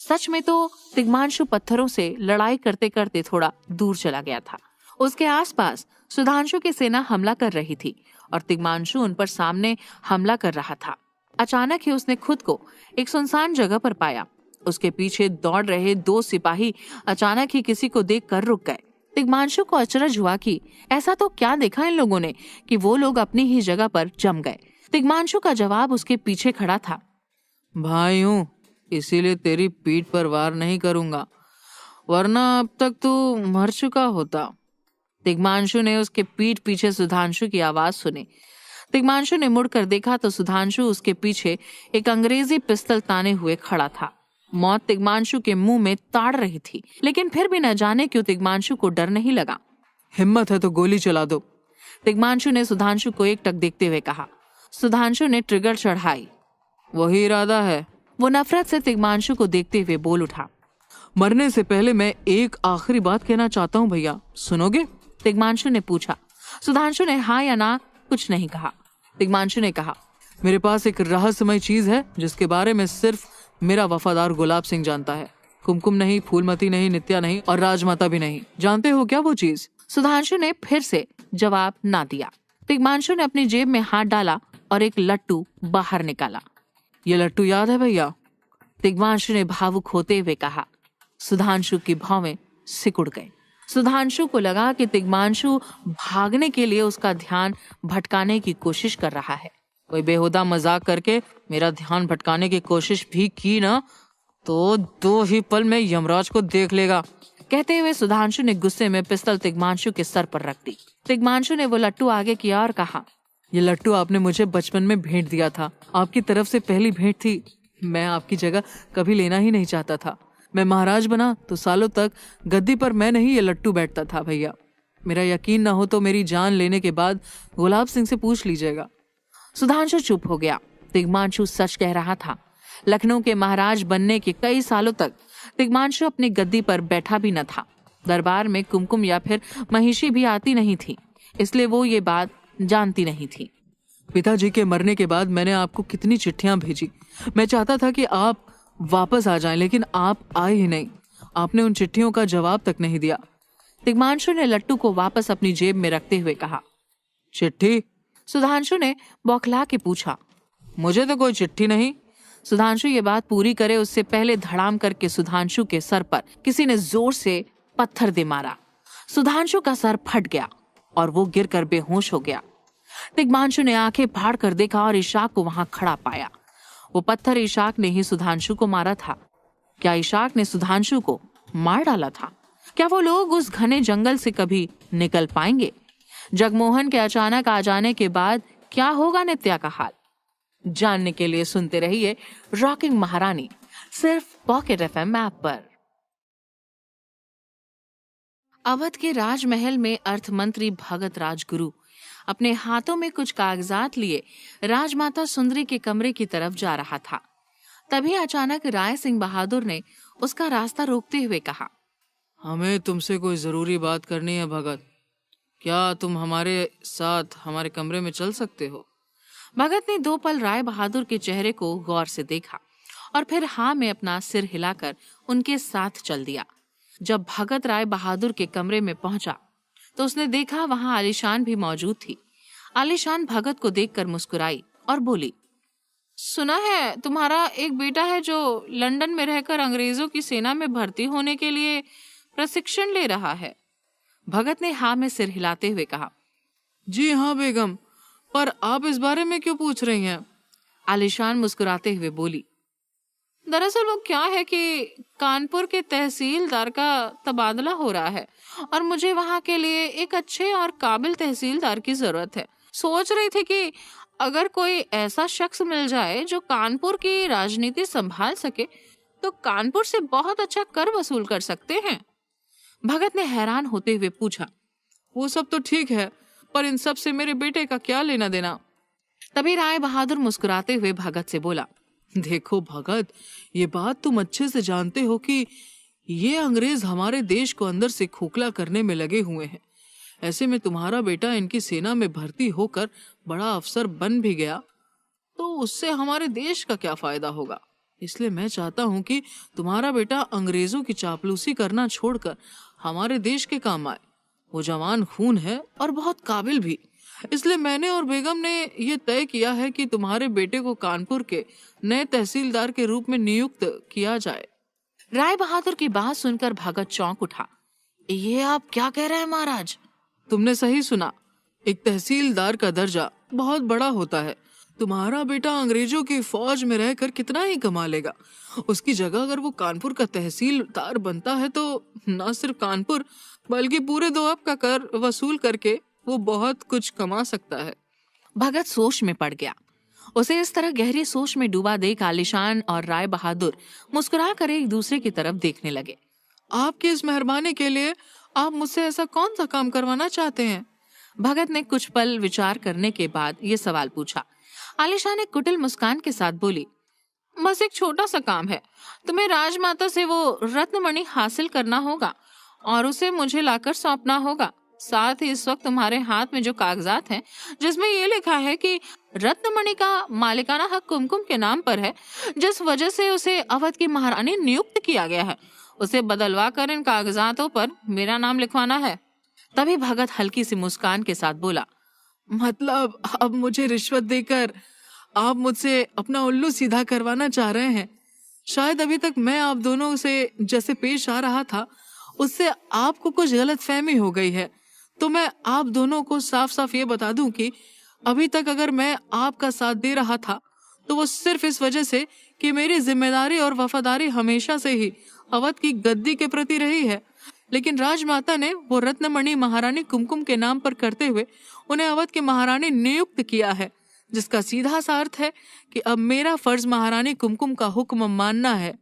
सच में तो तिग्मांशु पत्थरों से लड़ाई करते करते थोड़ा दूर चला गया था। उसके आसपास सुधांशु की सेना हमला कर रही थी और तिग्मांशु उन पर सामने हमला कर रहा था। अचानक ही उसने खुद को एक सुनसान जगह पर पाया। उसके पीछे दौड़ रहे दो सिपाही अचानक ही किसी को देखकर रुक गए। तिग्मांशु को अचरज हुआ कि ऐसा तो क्या देखा इन लोगों ने कि वो लोग अपनी ही जगह पर जम गए। तिग्मांशु का जवाब उसके पीछे खड़ा था। भाई हूँ, इसीलिए तेरी पीठ पर वार नहीं करूंगा, वरना अब तक तू मर चुका होता। तिग्मांशु ने उसके पीठ पीछे सुधांशु की आवाज सुनी। तिग्मांशु ने मुड़कर देखा तो सुधांशु उसके पीछे एक अंग्रेजी पिस्तल ताने हुए खड़ा था। मौत तिग्मांशु के मुंह में ताड़ रही थी, लेकिन फिर भी न जाने क्यों तिग्मांशु को डर नहीं लगा। हिम्मत है तो गोली चला दो, तिग्मांशु ने सुधांशु को एकटक देखते हुए कहा। सुधांशु ने ट्रिगर चढ़ाई। वही इरादा है, वो नफरत से तिग्मांशु को देखते हुए बोल उठा। मरने से पहले मैं एक आखिरी बात कहना चाहता हूँ भैया, सुनोगे? तिग्मांशु ने पूछा। सुधांशु ने हाँ या ना कुछ नहीं कहा। तिग्मांशु ने कहा, मेरे पास एक रहस्यमय चीज है जिसके बारे में सिर्फ मेरा वफादार गुलाब सिंह जानता है। कुमकुम नहीं, फूलमती नहीं, नित्या नहीं और राजमाता भी नहीं। जानते हो क्या वो चीज? सुधांशु ने फिर से जवाब ना दिया। तिग्मांशु ने अपनी जेब में हाथ डाला और एक लट्टू बाहर निकाला। ये लट्टू याद है भैया? तिग्मांशु ने भावुक होते हुए कहा। सुधांशु की भौवें सिकुड़ गए। सुधांशु को लगा कि तिग्मांशु भागने के लिए उसका ध्यान भटकाने की कोशिश कर रहा है। कोई बेहुदा मजाक करके मेरा ध्यान भटकाने की कोशिश भी की ना तो 2 ही पल में यमराज को देख लेगा, कहते हुए सुधांशु ने गुस्से में पिस्तल तिग्मांशु के सर पर रख दी। तिग्मांशु ने वो लट्टू आगे किया और कहा, ये लट्टू आपने मुझे बचपन में भेंट दिया था। आपकी तरफ से पहली भेंट थी। मैं आपकी जगह कभी लेना ही नहीं चाहता था। मैं महाराज बना तो सालों तक गद्दी पर मैं नहीं ये लट्टू बैठता था भैया। मेरा यकीन ना हो तो मेरी जान लेने के बाद गुलाब सिंह से पूछ लीजिएगा। सुधांशु चुप हो गया। तिग्मांशु सच कह रहा था। लखनऊ के महाराज बनने के कई सालों तक तिग्मांशु अपनी गद्दी पर बैठा भी न था। दरबार में कुमकुम या फिर महिषी भी आती नहीं थी, इसलिए वो ये बात जानती नहीं थी। पिताजी के मरने के बाद मैंने आपको कितनी चिट्ठियां भेजी। मैं चाहता था कि आप वापस आ जाएं, लेकिन आप आए ही नहीं। आपने उन चिट्ठियों का जवाब तक नहीं दिया। तिग्मांशु ने लट्टू को वापस अपनी जेब में रखते हुए कहा। चिट्ठी? सुधांशु ने बौखला के पूछा। मुझे तो कोई चिट्ठी नहीं। सुधांशु ये बात पूरी करे उससे पहले धड़ाम करके सुधांशु के सर पर किसी ने जोर से पत्थर दे मारा। सुधांशु का सर फट गया और वो गिरकर बेहोश हो गया। तिग्मांशु ने आंखें फाड़ कर देखा और इशाक को वहां खड़ा पाया। वो पत्थर इशाक ने ही सुधांशु को मारा था। क्या इशाक ने सुधांशु को मार डाला था? क्या वो लोग उस घने जंगल से कभी निकल पाएंगे? जगमोहन के अचानक आ जाने के बाद क्या होगा नित्या का हाल? जानने के लिए सुनते रहिए रॉकिंग महारानी, सिर्फ पॉकेट एफएम ऐप पर। अवध के राजमहल में अर्थमंत्री भगत राजगुरु अपने हाथों में कुछ कागजात लिए राजमाता सुंदरी के कमरे की तरफ जा रहा था। तभी अचानक राय सिंह बहादुर ने उसका रास्ता रोकते हुए कहा, हमें तुमसे कोई जरूरी बात करनी है भगत। क्या तुम हमारे साथ हमारे कमरे में चल सकते हो? भगत ने 2 पल राय बहादुर के चेहरे को गौर से देखा और फिर हाँ में अपना सिर हिलाकर उनके साथ चल दिया। जब भगत राय बहादुर के कमरे में पहुंचा तो उसने देखा वहां आलीशान भी मौजूद थी। आलीशान भगत को देखकर मुस्कुराई और बोली, सुना है तुम्हारा एक बेटा है जो लंदन में रहकर अंग्रेजों की सेना में भर्ती होने के लिए प्रशिक्षण ले रहा है। भगत ने हाँ में सिर हिलाते हुए कहा, जी हाँ बेगम, पर आप इस बारे में क्यों पूछ रही हैं? आलीशान मुस्कुराते हुए बोली, दरअसल वो क्या है कि कानपुर के तहसीलदार का तबादला हो रहा है और मुझे वहाँ के लिए एक अच्छे और काबिल तहसीलदार की जरूरत है। सोच रही थी कि अगर कोई ऐसा शख्स मिल जाए जो कानपुर की राजनीति संभाल सके तो कानपुर से बहुत अच्छा कर वसूल कर सकते हैं। भगत ने हैरान होते हुए पूछा, वो सब तो ठीक है, पर इन सब से मेरे बेटे का क्या लेना देना? तभी राय बहादुर मुस्कुराते हुए भगत से बोला, देखो भगत, ये बात तुम अच्छे से जानते हो कि ये अंग्रेज हमारे देश को अंदर से खोखला करने में लगे हुए हैं। ऐसे में तुम्हारा बेटा इनकी सेना में भर्ती होकर बड़ा अफसर बन भी गया तो उससे हमारे देश का क्या फायदा होगा। इसलिए मैं चाहता हूँ कि तुम्हारा बेटा अंग्रेजों की चापलूसी करना छोड़कर हमारे देश के काम आए। वो जवान खून है और बहुत काबिल भी। इसलिए मैंने और बेगम ने ये तय किया है कि तुम्हारे बेटे को कानपुर के नए तहसीलदार के रूप में नियुक्त किया जाए। राय बहादुर की बात सुनकर भगत चौंक उठा। ये आप क्या कह रहे हैं महाराज? तुमने सही सुना, एक तहसीलदार का दर्जा बहुत बड़ा होता है। तुम्हारा बेटा अंग्रेजों की फौज में रहकर कितना ही कमा लेगा। उसकी जगह अगर वो कानपुर का तहसीलदार बनता है तो न सिर्फ कानपुर बल्कि पूरे दोआब का कर वसूल करके वो बहुत कुछ कमा सकता है। भगत सोच में पड़ गया। उसे इस तरह गहरी सोच में डूबा देख आलीशान और राय बहादुर मुस्कुरा कर एक दूसरे की तरफ देखने लगे। आपकी इस मेहरबानी के लिए आप मुझसे ऐसा कौन सा काम करवाना चाहते हैं? भगत ने कुछ पल विचार करने के बाद ये सवाल पूछा। आलीशान एक कुटिल मुस्कान के साथ बोली, बस एक छोटा सा काम है। तुम्हें राजमाता से वो रत्नमणि हासिल करना होगा और उसे मुझे लाकर सौंपना होगा। साथ ही इस वक्त तुम्हारे हाथ में जो कागजात हैं जिसमें ये लिखा है कि रत्नमणि का मालिकाना हक कुमकुम के नाम पर है, जिस वजह से उसे अवध की महारानी नियुक्त किया गया है, उसे बदलवा कर इन कागजातों पर मेरा नाम लिखवाना है। तभी भगत हल्की सी मुस्कान के साथ बोला, मतलब अब मुझे रिश्वत देकर आप मुझसे अपना उल्लू सीधा करवाना चाह रहे हैं? शायद अभी तक मैं आप दोनों से जैसे पेश आ रहा था उससे आपको कुछ गलतफहमी हो गई है। तो मैं आप दोनों को साफ साफ ये बता दूं कि अभी तक अगर मैं आपका साथ दे रहा था तो वो सिर्फ इस वजह से कि मेरी जिम्मेदारी और वफादारी हमेशा से ही अवध की गद्दी के प्रति रही है। लेकिन राजमाता ने वो रत्नमणि महारानी कुमकुम के नाम पर करते हुए उन्हें अवध की महारानी नियुक्त किया है, जिसका सीधा सा अर्थ है कि अब मेरा फर्ज महारानी कुमकुम का हुक्म मानना है।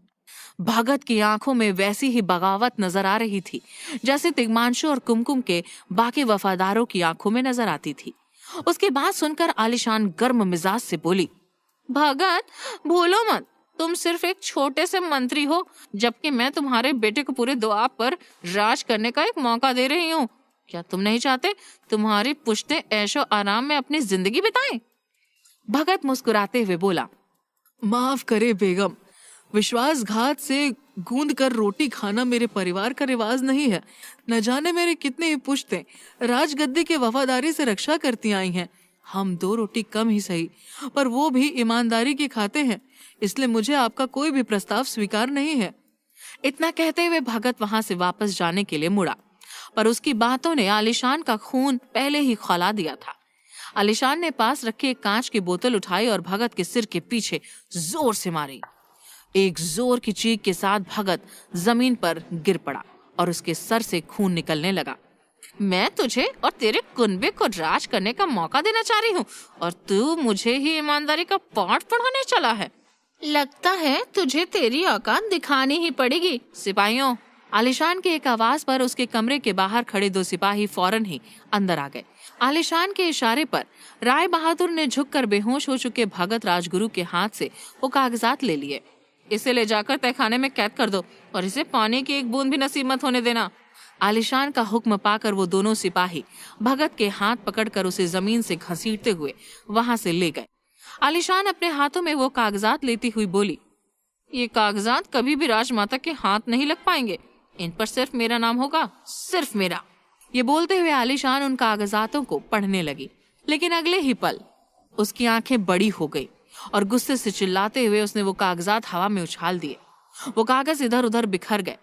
भगत की आंखों में वैसी ही बगावत नजर आ रही थी जैसे तिग्मांशु और कुमकुम के बाकी वफादारों की आंखों में नजर आती थी। उसकी बात सुनकर आलीशान गर्म मिजाज से बोली, भगत भूलो मत, तुम सिर्फ एक छोटे से मंत्री हो, जबकि मैं तुम्हारे बेटे को पूरे दोआब पर राज करने का एक मौका दे रही हूँ। क्या तुम नहीं चाहते तुम्हारी पुश्तें ऐशो आराम में अपनी जिंदगी बिताएं? भगत मुस्कुराते हुए बोला, माफ करे बेगम, विश्वासघात से गूंद कर रोटी खाना मेरे परिवार का रिवाज नहीं है। न जाने मेरे कितने ही पुश्तें राजगद्दी के वफादारी से रक्षा करती आई हैं। हम 2 रोटी कम ही सही, पर वो भी ईमानदारी की खाते हैं। इसलिए मुझे आपका कोई भी प्रस्ताव स्वीकार नहीं है। इतना कहते हुए भगत वहां से वापस जाने के लिए मुड़ा, पर उसकी बातों ने आलीशान का खून पहले ही खौला दिया था। आलीशान ने पास रखे एक कांच की बोतल उठाई और भगत के सिर के पीछे जोर से मारी। एक जोर की चीख के साथ भगत जमीन पर गिर पड़ा और उसके सर से खून निकलने लगा। मैं तुझे और तेरे कुनबे को राज करने का मौका देना चाह रही हूँ और तू मुझे ही ईमानदारी का पाठ पढ़ाने चला है। लगता है तुझे तेरी औकात दिखानी ही पड़ेगी। सिपाहियों! आलीशान की एक आवाज पर उसके कमरे के बाहर खड़े 2 सिपाही फौरन ही अंदर आ गए। आलीशान के इशारे पर राय बहादुर ने झुककर बेहोश हो चुके भगत राजगुरु के हाथ से वो कागजात ले लिए। इसे ले जाकर तहखाने में कैद कर दो और इसे पानी की एक बूंद भी नसीब मत होने देना। आलीशान का हुक्म पाकर वो दोनों सिपाही भगत के हाथ पकड़कर उसे जमीन से घसीटते हुए वहां से ले गए। आलीशान अपने हाथों में वो कागजात लेती हुई बोली, ये कागजात कभी भी राजमाता के हाथ नहीं लग पाएंगे। इन पर सिर्फ मेरा नाम होगा, सिर्फ मेरा। ये बोलते हुए आलीशान उन कागजातों को पढ़ने लगी, लेकिन अगले ही पल उसकी आंखें बड़ी हो गई और गुस्से से चिल्लाते हुए उसने वो कागजात हवा में उछाल दिए। वो कागज इधर उधर बिखर गए।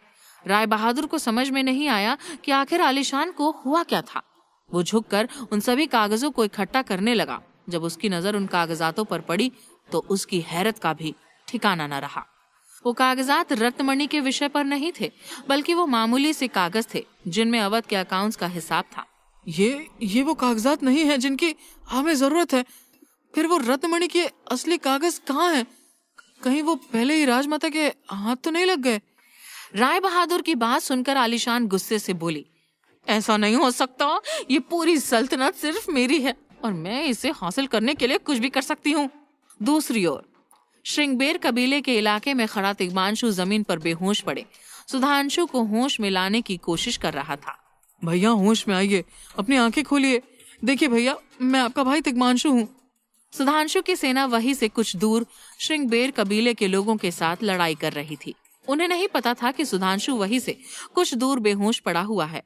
राय बहादुर को समझ में नहीं आया कि आखिर आलीशान को हुआ क्या था। वो झुककर उन सभी कागजों को इकट्ठा करने लगा। जब उसकी नजर उन कागजातों पर पड़ी तो उसकी हैरत का भी ठिकाना न रहा। वो कागजात रत्नमणि के विषय पर नहीं थे, बल्कि वो मामूली से कागज थे जिनमें अवध के अकाउंट्स का हिसाब था। ये वो कागजात नहीं है जिनकी हमें जरूरत है। फिर वो रत्नमणि के असली कागज कहाँ हैं? कहीं वो पहले ही राजमाता के हाथ तो नहीं लग गए? राय बहादुर की बात सुनकर आलीशान गुस्से से बोली, ऐसा नहीं हो सकता। ये पूरी सल्तनत सिर्फ मेरी है और मैं इसे हासिल करने के लिए कुछ भी कर सकती हूँ। दूसरी ओर श्रृंगबेर कबीले के इलाके में खड़ा तिग्मांशु जमीन पर बेहोश पड़े सुधांशु को होश में लाने की कोशिश कर रहा था। भैया होश में आइए, अपनी आंखें खोलिए। देखिए भैया, मैं आपका भाई तिग्मांशु हूँ। सुधांशु की सेना वहीं से कुछ दूर श्रृंगबेर कबीले के लोगों के साथ लड़ाई कर रही थी। उन्हें नहीं पता था कि सुधांशु वहीं से कुछ दूर बेहोश पड़ा हुआ है।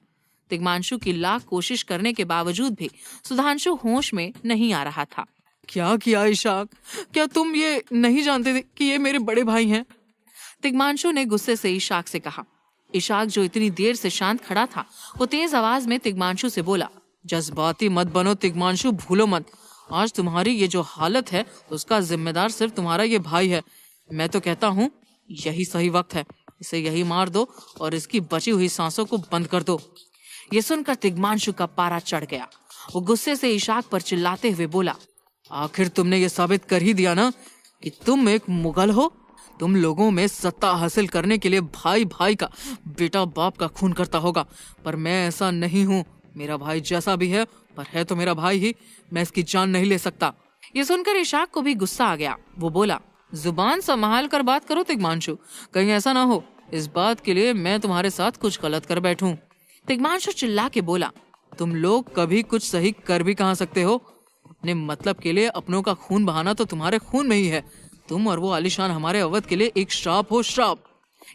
तिग्मांशु की लाख कोशिश करने के बावजूद भी सुधांशु होश में नहीं आ रहा था। क्या किया इशाक? क्या तुम ये नहीं जानते थे कि ये मेरे बड़े भाई हैं? तिग्मांशु ने गुस्से से इशाक से कहा। इशाक जो इतनी देर से शांत खड़ा था, वो तेज आवाज में तिग्मांशु से बोला, जज्बाती मत बनो तिग्मांशु, भूलो मत, आज तुम्हारी ये जो हालत है उसका जिम्मेदार सिर्फ तुम्हारा ये भाई है। मैं तो कहता हूँ यही सही वक्त है, इसे यही मार दो और इसकी बची हुई सांसों को बंद कर दो। ये सुनकर तिग्मांशु का पारा चढ़ गया। वो गुस्से से इशाक पर चिल्लाते हुए बोला, आखिर तुमने ये साबित कर ही दिया ना कि तुम एक मुगल हो। तुम लोगों में सत्ता हासिल करने के लिए भाई भाई का, बेटा बाप का खून करता होगा, पर मैं ऐसा नहीं हूँ। मेरा भाई जैसा भी है, पर है तो मेरा भाई ही। मैं इसकी जान नहीं ले सकता। ये सुनकर इशाक को भी गुस्सा आ गया। वो बोला, जुबान संभाल कर बात करो तिग्मांशु, कहीं ऐसा ना हो इस बात के लिए मैं तुम्हारे साथ कुछ गलत कर बैठूं। तिग्मांशु चिल्ला के बोला, तुम लोग कभी कुछ सही कर भी कहाँ सकते हो? अपने मतलब के लिए अपनों का खून बहाना तो तुम्हारे खून में ही है। तुम और वो आलीशान हमारे अवध के लिए एक श्राप हो, श्राप।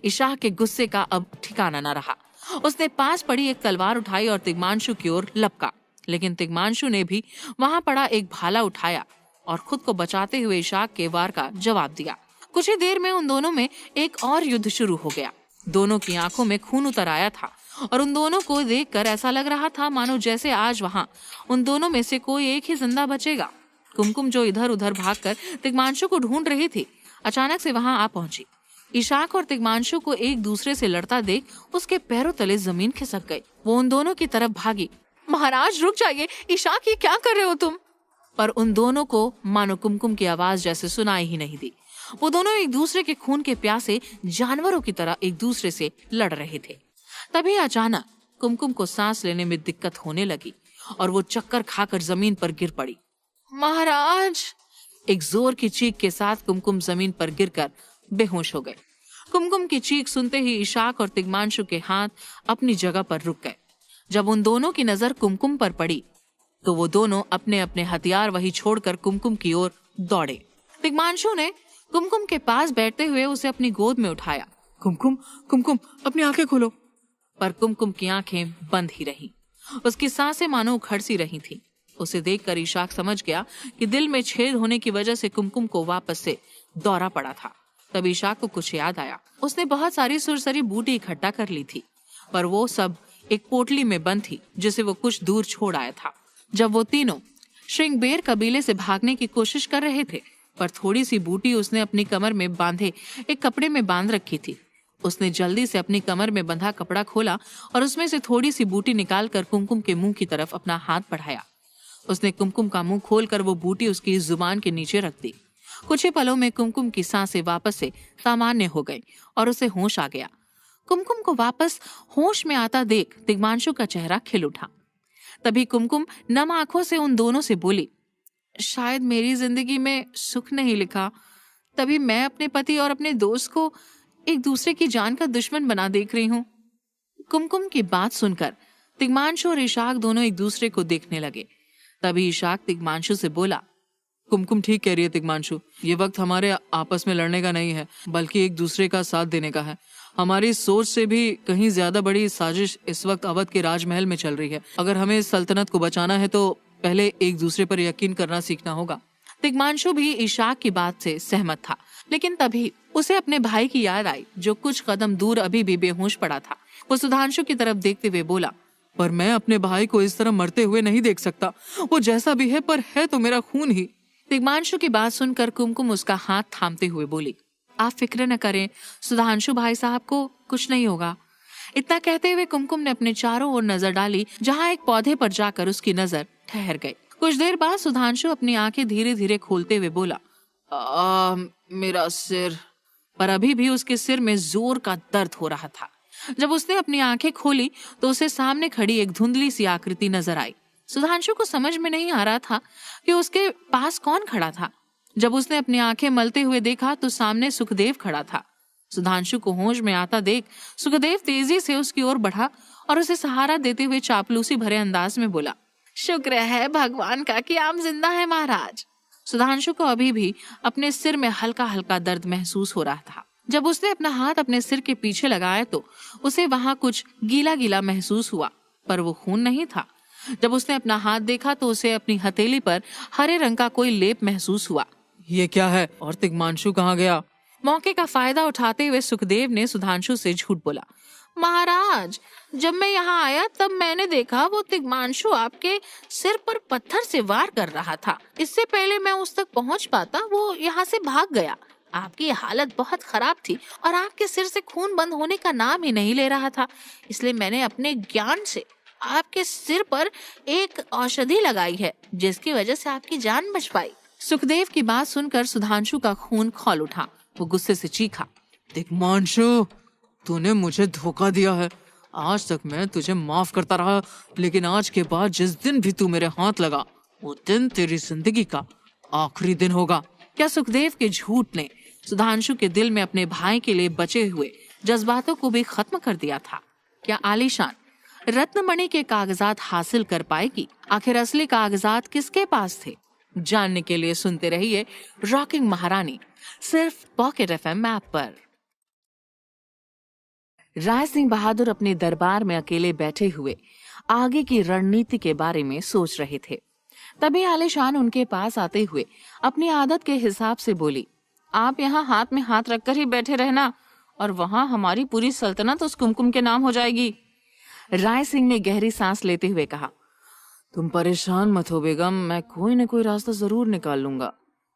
इशाक के गुस्से का अब ठिकाना न रहा। उसने पास पड़ी एक तलवार उठाई और तिग्मांशु की ओर लपका, लेकिन तिग्मांशु ने भी वहां पड़ा एक भाला उठाया और खुद को बचाते हुए इशाक के वार का जवाब दिया। कुछ ही देर में उन दोनों में एक और युद्ध शुरू हो गया। दोनों की आंखों में खून उतर आया था और उन दोनों को देखकर ऐसा लग रहा था मानो जैसे आज वहां उन दोनों में से कोई एक ही जिंदा बचेगा। कुमकुम जो इधर उधर भागकर तिग्मांशु को ढूंढ रही थी, अचानक से वहां आ पहुंची। इशाक और तिग्मांशु को एक दूसरे से लड़ता देख उसके पैरों तले जमीन खिसक गई। वो उन दोनों की तरफ भागी। महाराज रुक जाइए, इशाक ये क्या कर रहे हो तुम? पर उन दोनों को मानो कुमकुम की आवाज जैसे सुनाई ही नहीं दी। वो दोनों एक दूसरे के खून के प्यासे जानवरों की तरह एक दूसरे से लड़ रहे थे। तभी अचानक कुमकुम को सांस लेने में दिक्कत होने लगी और वो चक्कर खाकर जमीन पर गिर पड़ी। महाराज! एक जोर की चीख के साथ कुमकुम जमीन पर गिरकर बेहोश हो गए। कुमकुम की चीख सुनते ही इशाक और तिग्मांशु के हाथ अपनी जगह पर रुक गए। जब उन दोनों की नजर कुमकुम पर पड़ी तो वो दोनों अपने अपने हथियार वही छोड़कर कुमकुम की ओर दौड़े। तिग्मांशु ने कुमकुम के पास बैठते हुए उसे अपनी गोद में उठाया। कुमकुम, कुमकुम, अपनी आंखें खोलो। पर कुमकुम की आंखें बंद ही रहीं। उसकी सांसें मानो उखड़ सी रही थी। उसे देखकर इशाक समझ गया कि दिल में छेद होने की वजह से कुमकुम को वापस से दौरा पड़ा था। तब इशाक को कुछ याद आया। उसने बहुत सारी सुरसरी बूटी इकट्ठा कर ली थी, पर वो सब एक पोटली में बंद थी जिसे वो कुछ दूर छोड़ आया था। जब वो तीनों श्रृंगबेर कबीले से भागने की कोशिश कर रहे थे, पर थोड़ी सी बूटी उसने अपनी कमर में बांधे एक कपड़े में बांध रखी थी। उसने जल्दी से अपनी कमर में बंधा कपड़ा खोला और उसमें से थोड़ी सी बूटी निकालकर कुमकुम के मुंह की तरफ अपना हाथ बढ़ाया। उसने कुमकुम का मुंह खोलकर वो बूटी उसकी जुबान के नीचे रख दी। कुछ ही पलों में कुमकुम की सांसें वापस से सामान्य हो गई और उसे होश आ गया। कुमकुम को वापस होश में आता देख तिग्मांशु का चेहरा खिल उठा। तभी कुमकुम नम आंखों से उन दोनों से बोली, शायद मेरी जिंदगी में सुख नहीं लिखा, तभी मैं अपने पति और अपने दोस्त को एक दूसरे की जान का दुश्मन बना देख रही हूँ। कुमकुम की बात सुनकर तिग्मांशु और इशाक दोनों एक दूसरे को देखने लगे। तभी इशाक तिग्मांशु से बोला, कुमकुम ठीक कह रही है तिग्मांशु। ये वक्त हमारे आपस में लड़ने का नहीं है, बल्कि एक दूसरे का साथ देने का है। हमारी सोच से भी कहीं ज्यादा बड़ी साजिश इस वक्त अवध के राजमहल में चल रही है। अगर हमें इस सल्तनत को बचाना है तो पहले एक दूसरे पर यकीन करना सीखना होगा। तिग्मांशु भी इशाक की बात से सहमत था, लेकिन तभी उसे अपने भाई की याद आई जो कुछ कदम दूर अभी भी बेहोश पड़ा था। वो सुधांशु की तरफ देखते हुए बोला, पर मैं अपने भाई को इस तरह मरते हुए नहीं देख सकता। वो जैसा भी है पर है तो मेरा खून ही। तिग्मांशु की बात सुनकर कुमकुम उसका हाथ थामते हुए बोली, आप फिक्र न करें, सुधांशु भाई साहब को कुछ नहीं होगा। इतना कहते हुए कुमकुम ने अपने चारों ओर नजर डाली, जहाँ एक पौधे पर जाकर उसकी नजर ठहर गई। कुछ देर बाद सुधांशु अपनी आंखें धीरे धीरे खोलते हुए बोला, मेरा सिर। पर अभी भी उसके सिर में जोर का दर्द हो रहा था। जब उसने अपनी आंखें खोली तो उसे सामने खड़ी एक धुंधली सी आकृति नजर आई। सुधांशु को समझ में नहीं आ रहा था कि उसके पास कौन खड़ा था। जब उसने अपनी आंखें मलते हुए देखा तो सामने सुखदेव खड़ा था। सुधांशु को होश में आता देख सुखदेव तेजी से उसकी ओर बढ़ा और उसे सहारा देते हुए चापलूसी भरे अंदाज में बोला, शुक्र है भगवान का कि आप जिंदा हैं महाराज। सुधांशु को अभी भी अपने सिर में हल्का हल्का दर्द महसूस हो रहा था। जब उसने अपना हाथ अपने सिर के पीछे लगाया तो उसे वहां कुछ गीला गीला महसूस हुआ, पर वो खून नहीं था। जब उसने अपना हाथ देखा तो उसे अपनी हथेली पर हरे रंग का कोई लेप महसूस हुआ। ये क्या है? और तिग्मांशु कहाँ गया? मौके का फायदा उठाते हुए सुखदेव ने सुधांशु से झूठ बोला, महाराज जब मैं यहाँ आया तब मैंने देखा वो तिग्मांशु आपके सिर पर पत्थर से वार कर रहा था। इससे पहले मैं उस तक पहुँच पाता वो यहाँ से भाग गया। आपकी हालत बहुत खराब थी और आपके सिर से खून बंद होने का नाम ही नहीं ले रहा था, इसलिए मैंने अपने ज्ञान से आपके सिर पर एक औषधि लगाई है जिसकी वजह से आपकी जान बच पाई। सुखदेव की बात सुनकर सुधांशु का खून खौल उठा। वो गुस्से से चीखा, तिग्मांशु तूने मुझे धोखा दिया है। आज तक मैं तुझे माफ करता रहा, लेकिन आज के बाद जिस दिन भी तू मेरे हाथ लगा वो दिन तेरी जिंदगी का आखिरी दिन होगा। क्या सुखदेव के झूठ ने सुधांशु के दिल में अपने भाई के लिए बचे हुए जज्बातों को भी खत्म कर दिया था? क्या आलीशान रत्नमणि के कागजात हासिल कर पाएगी? आखिर असली कागजात किसके पास थे? जानने के लिए सुनते रहिए रॉकिंग महारानी, सिर्फ पॉकेट एफएम ऐप पर। राय सिंह बहादुर अपने दरबार में अकेले बैठे हुए आगे की रणनीति के बारे में सोच रहे थे। तभी आलीशान उनके पास आते हुए अपनी आदत के हिसाब से बोली, आप यहाँ हाथ में हाथ रखकर ही बैठे रहना और वहाँ हमारी पूरी सल्तनत उस कुमकुम के नाम हो जाएगी। राय सिंह ने गहरी सांस लेते हुए कहा, तुम परेशान मत हो बेगम, मैं कोई न कोई रास्ता जरूर निकाल लूंगा।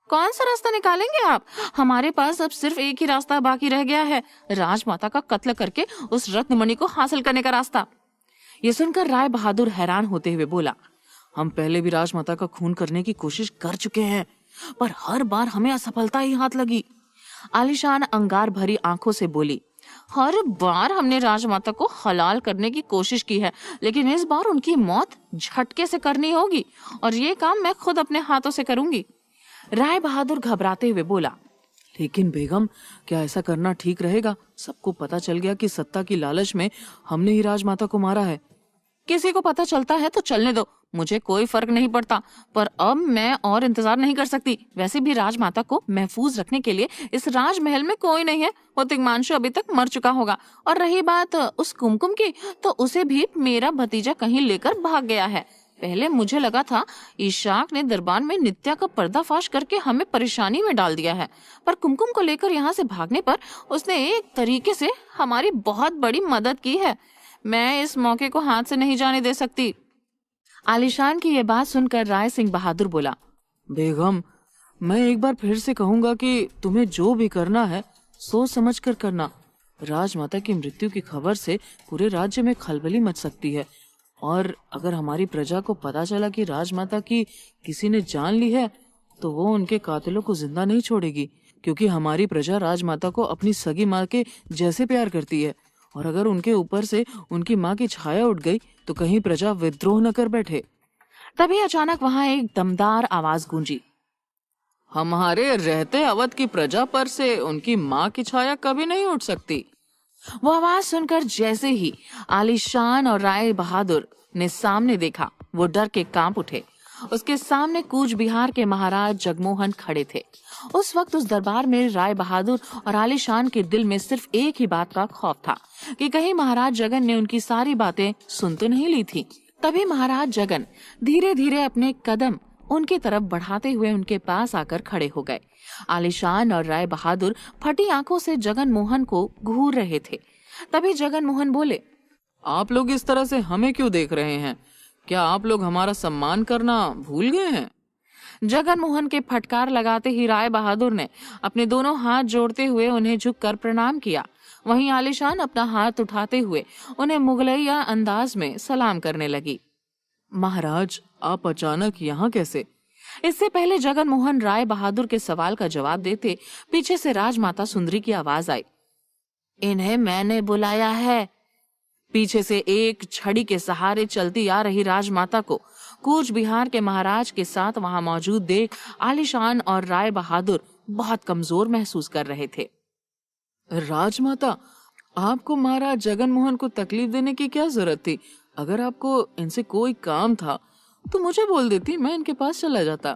कौन सा रास्ता निकालेंगे आप? हमारे पास अब सिर्फ एक ही रास्ता बाकी रह गया है, राजमाता का कत्ल करके उस रत्नमणि को हासिल करने का रास्ता। ये सुनकर राय बहादुर हैरान होते हुए बोला, हम पहले भी राजमाता का खून करने की कोशिश कर चुके हैं, पर हर बार हमें असफलता ही हाथ लगी। आलीशान अंगार भरी आंखों से बोली, हर बार हमने राजमाता को हलाल करने की कोशिश की है, लेकिन इस बार उनकी मौत झटके से करनी होगी और ये काम मैं खुद अपने हाथों से करूंगी। राय बहादुर घबराते हुए बोला, लेकिन बेगम क्या ऐसा करना ठीक रहेगा? सबको पता चल गया कि सत्ता की लालच में हमने ही राजमाता को मारा है। किसी को पता चलता है तो चलने दो, मुझे कोई फर्क नहीं पड़ता, पर अब मैं और इंतजार नहीं कर सकती। वैसे भी राजमाता को महफूज रखने के लिए इस राजमहल में कोई नहीं है। वो तिग्मांशु अभी तक मर चुका होगा, और रही बात उस कुमकुम की, तो उसे भी मेरा भतीजा कहीं लेकर भाग गया है। पहले मुझे लगा था इशाक ने दरबार में नित्या का पर्दाफाश करके हमें परेशानी में डाल दिया है, पर कुमकुम को लेकर यहाँ से भागने पर उसने एक तरीके से हमारी बहुत बड़ी मदद की है। मैं इस मौके को हाथ से नहीं जाने दे सकती। आलीशान की ये बात सुनकर राय सिंह बहादुर बोला, बेगम मैं एक बार फिर से कहूंगा कि तुम्हें जो भी करना है सोच समझ कर करना। राजमाता की मृत्यु की खबर से पूरे राज्य में खलबली मच सकती है, और अगर हमारी प्रजा को पता चला कि राजमाता की किसी ने जान ली है तो वो उनके कातिलों को जिंदा नहीं छोड़ेगी, क्योंकि हमारी प्रजा राजमाता को अपनी सगी माँ के जैसे प्यार करती है, और अगर उनके ऊपर से उनकी माँ की छाया उठ गई तो कहीं प्रजा विद्रोह न कर बैठे। तभी अचानक वहाँ एक दमदार आवाज गूंजी, हमारे रहते अवध की प्रजा पर से उनकी माँ की छाया कभी नहीं उठ सकती। वो आवाज सुनकर जैसे ही आलीशान और राय बहादुर ने सामने देखा, वो डर के कांप उठे। उसके सामने कूच बिहार के महाराज जगमोहन खड़े थे। उस वक्त उस दरबार में राय बहादुर और आलीशान के दिल में सिर्फ एक ही बात का खौफ था कि कहीं महाराज जगन ने उनकी सारी बातें सुन तो नहीं ली थी। तभी महाराज जगन धीरे धीरे अपने कदम उनकी तरफ बढ़ाते हुए उनके पास आकर खड़े हो गए। आलीशान और राय बहादुर फटी आंखों से जगन मोहन को घूर रहे थे। तभी जगन मोहन बोले, आप लोग इस तरह से हमें क्यों देख रहे हैं? क्या आप लोग हमारा सम्मान करना भूल गए हैं? जगन मोहन के फटकार लगाते ही राय बहादुर ने अपने दोनों हाथ जोड़ते हुए उन्हें झुककर प्रणाम किया। वहीं आलीशान अपना हाथ उठाते हुए उन्हें मुगलैया अंदाज में सलाम करने लगी। महाराज, आप अचानक यहाँ कैसे? इससे पहले जगन मोहन राय बहादुर के सवाल का जवाब देते पीछे से राजमाता सुंदरी की आवाज आई, इन्हें मैंने बुलाया है। पीछे से एक छड़ी के सहारे चलती आ रही राजमाता को कूच बिहार के महाराज के साथ वहां मौजूद देख आलीशान और राय बहादुर बहुत कमजोर महसूस कर रहे थे। राजमाता, आपको महाराज जगन मोहन को तकलीफ देने की क्या जरूरत थी? अगर आपको इनसे कोई काम था तो मुझे बोल देती, मैं इनके पास चला जाता।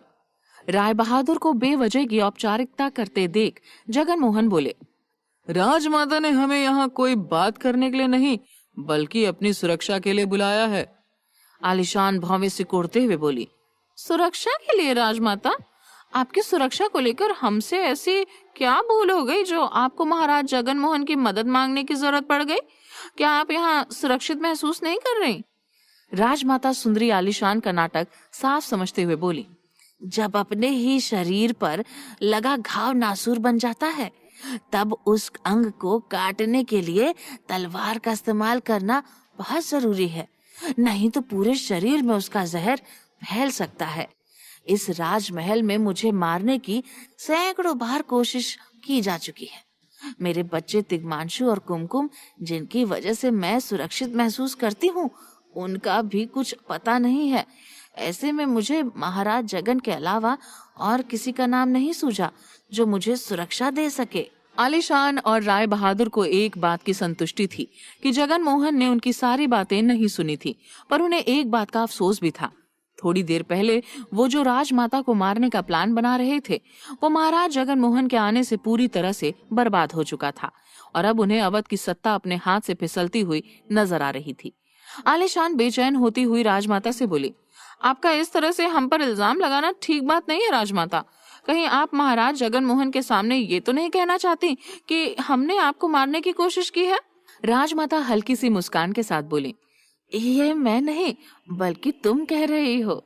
राय बहादुर को बेवजह की औपचारिकता करते देख जगन मोहन बोले, राजमाता ने हमें यहाँ कोई बात करने के लिए नहीं बल्कि अपनी सुरक्षा के लिए बुलाया है। आलीशान भौवें सिकुड़ते हुए बोली, सुरक्षा के लिए राजमाता? आपकी सुरक्षा को लेकर हमसे ऐसी क्या भूल हो गई जो आपको महाराज जगन मोहन की मदद मांगने की जरूरत पड़ गई? क्या आप यहाँ सुरक्षित महसूस नहीं कर रही? राजमाता सुंदरी आलीशान का नाटक साफ समझते हुए बोली, जब अपने ही शरीर पर लगा घाव नासूर बन जाता है तब उस अंग को काटने के लिए तलवार का इस्तेमाल करना बहुत जरूरी है, नहीं तो पूरे शरीर में उसका जहर फैल सकता है। इस राजमहल में मुझे मारने की सैकड़ों बार कोशिश की जा चुकी है। मेरे बच्चे तिग्मांशु और कुमकुम, जिनकी वजह से मैं सुरक्षित महसूस करती हूँ, उनका भी कुछ पता नहीं है। ऐसे में मुझे महाराज जगन के अलावा और किसी का नाम नहीं सूझा जो मुझे सुरक्षा दे सके। आलीशान और राय बहादुर को एक बात की संतुष्टि थी कि जगन मोहन ने उनकी सारी बातें नहीं सुनी थी, पर उन्हें एक बात का अफसोस भी था। थोड़ी देर पहले वो जो राजमाता को मारने का प्लान बना रहे थे, वो महाराज जगन मोहन के आने से पूरी तरह से बर्बाद हो चुका था और अब उन्हें अवध की सत्ता अपने हाथ से फिसलती हुई नजर आ रही थी। आलीशान बेचैन होती हुई राजमाता से बोली, आपका इस तरह से हम पर इल्जाम लगाना ठीक बात नहीं है राजमाता। कहीं आप महाराज जगन मोहन के सामने ये तो नहीं कहना चाहती कि हमने आपको मारने की कोशिश की है? राजमाता हल्की सी मुस्कान के साथ बोली, ये मैं नहीं बल्कि तुम कह रही हो।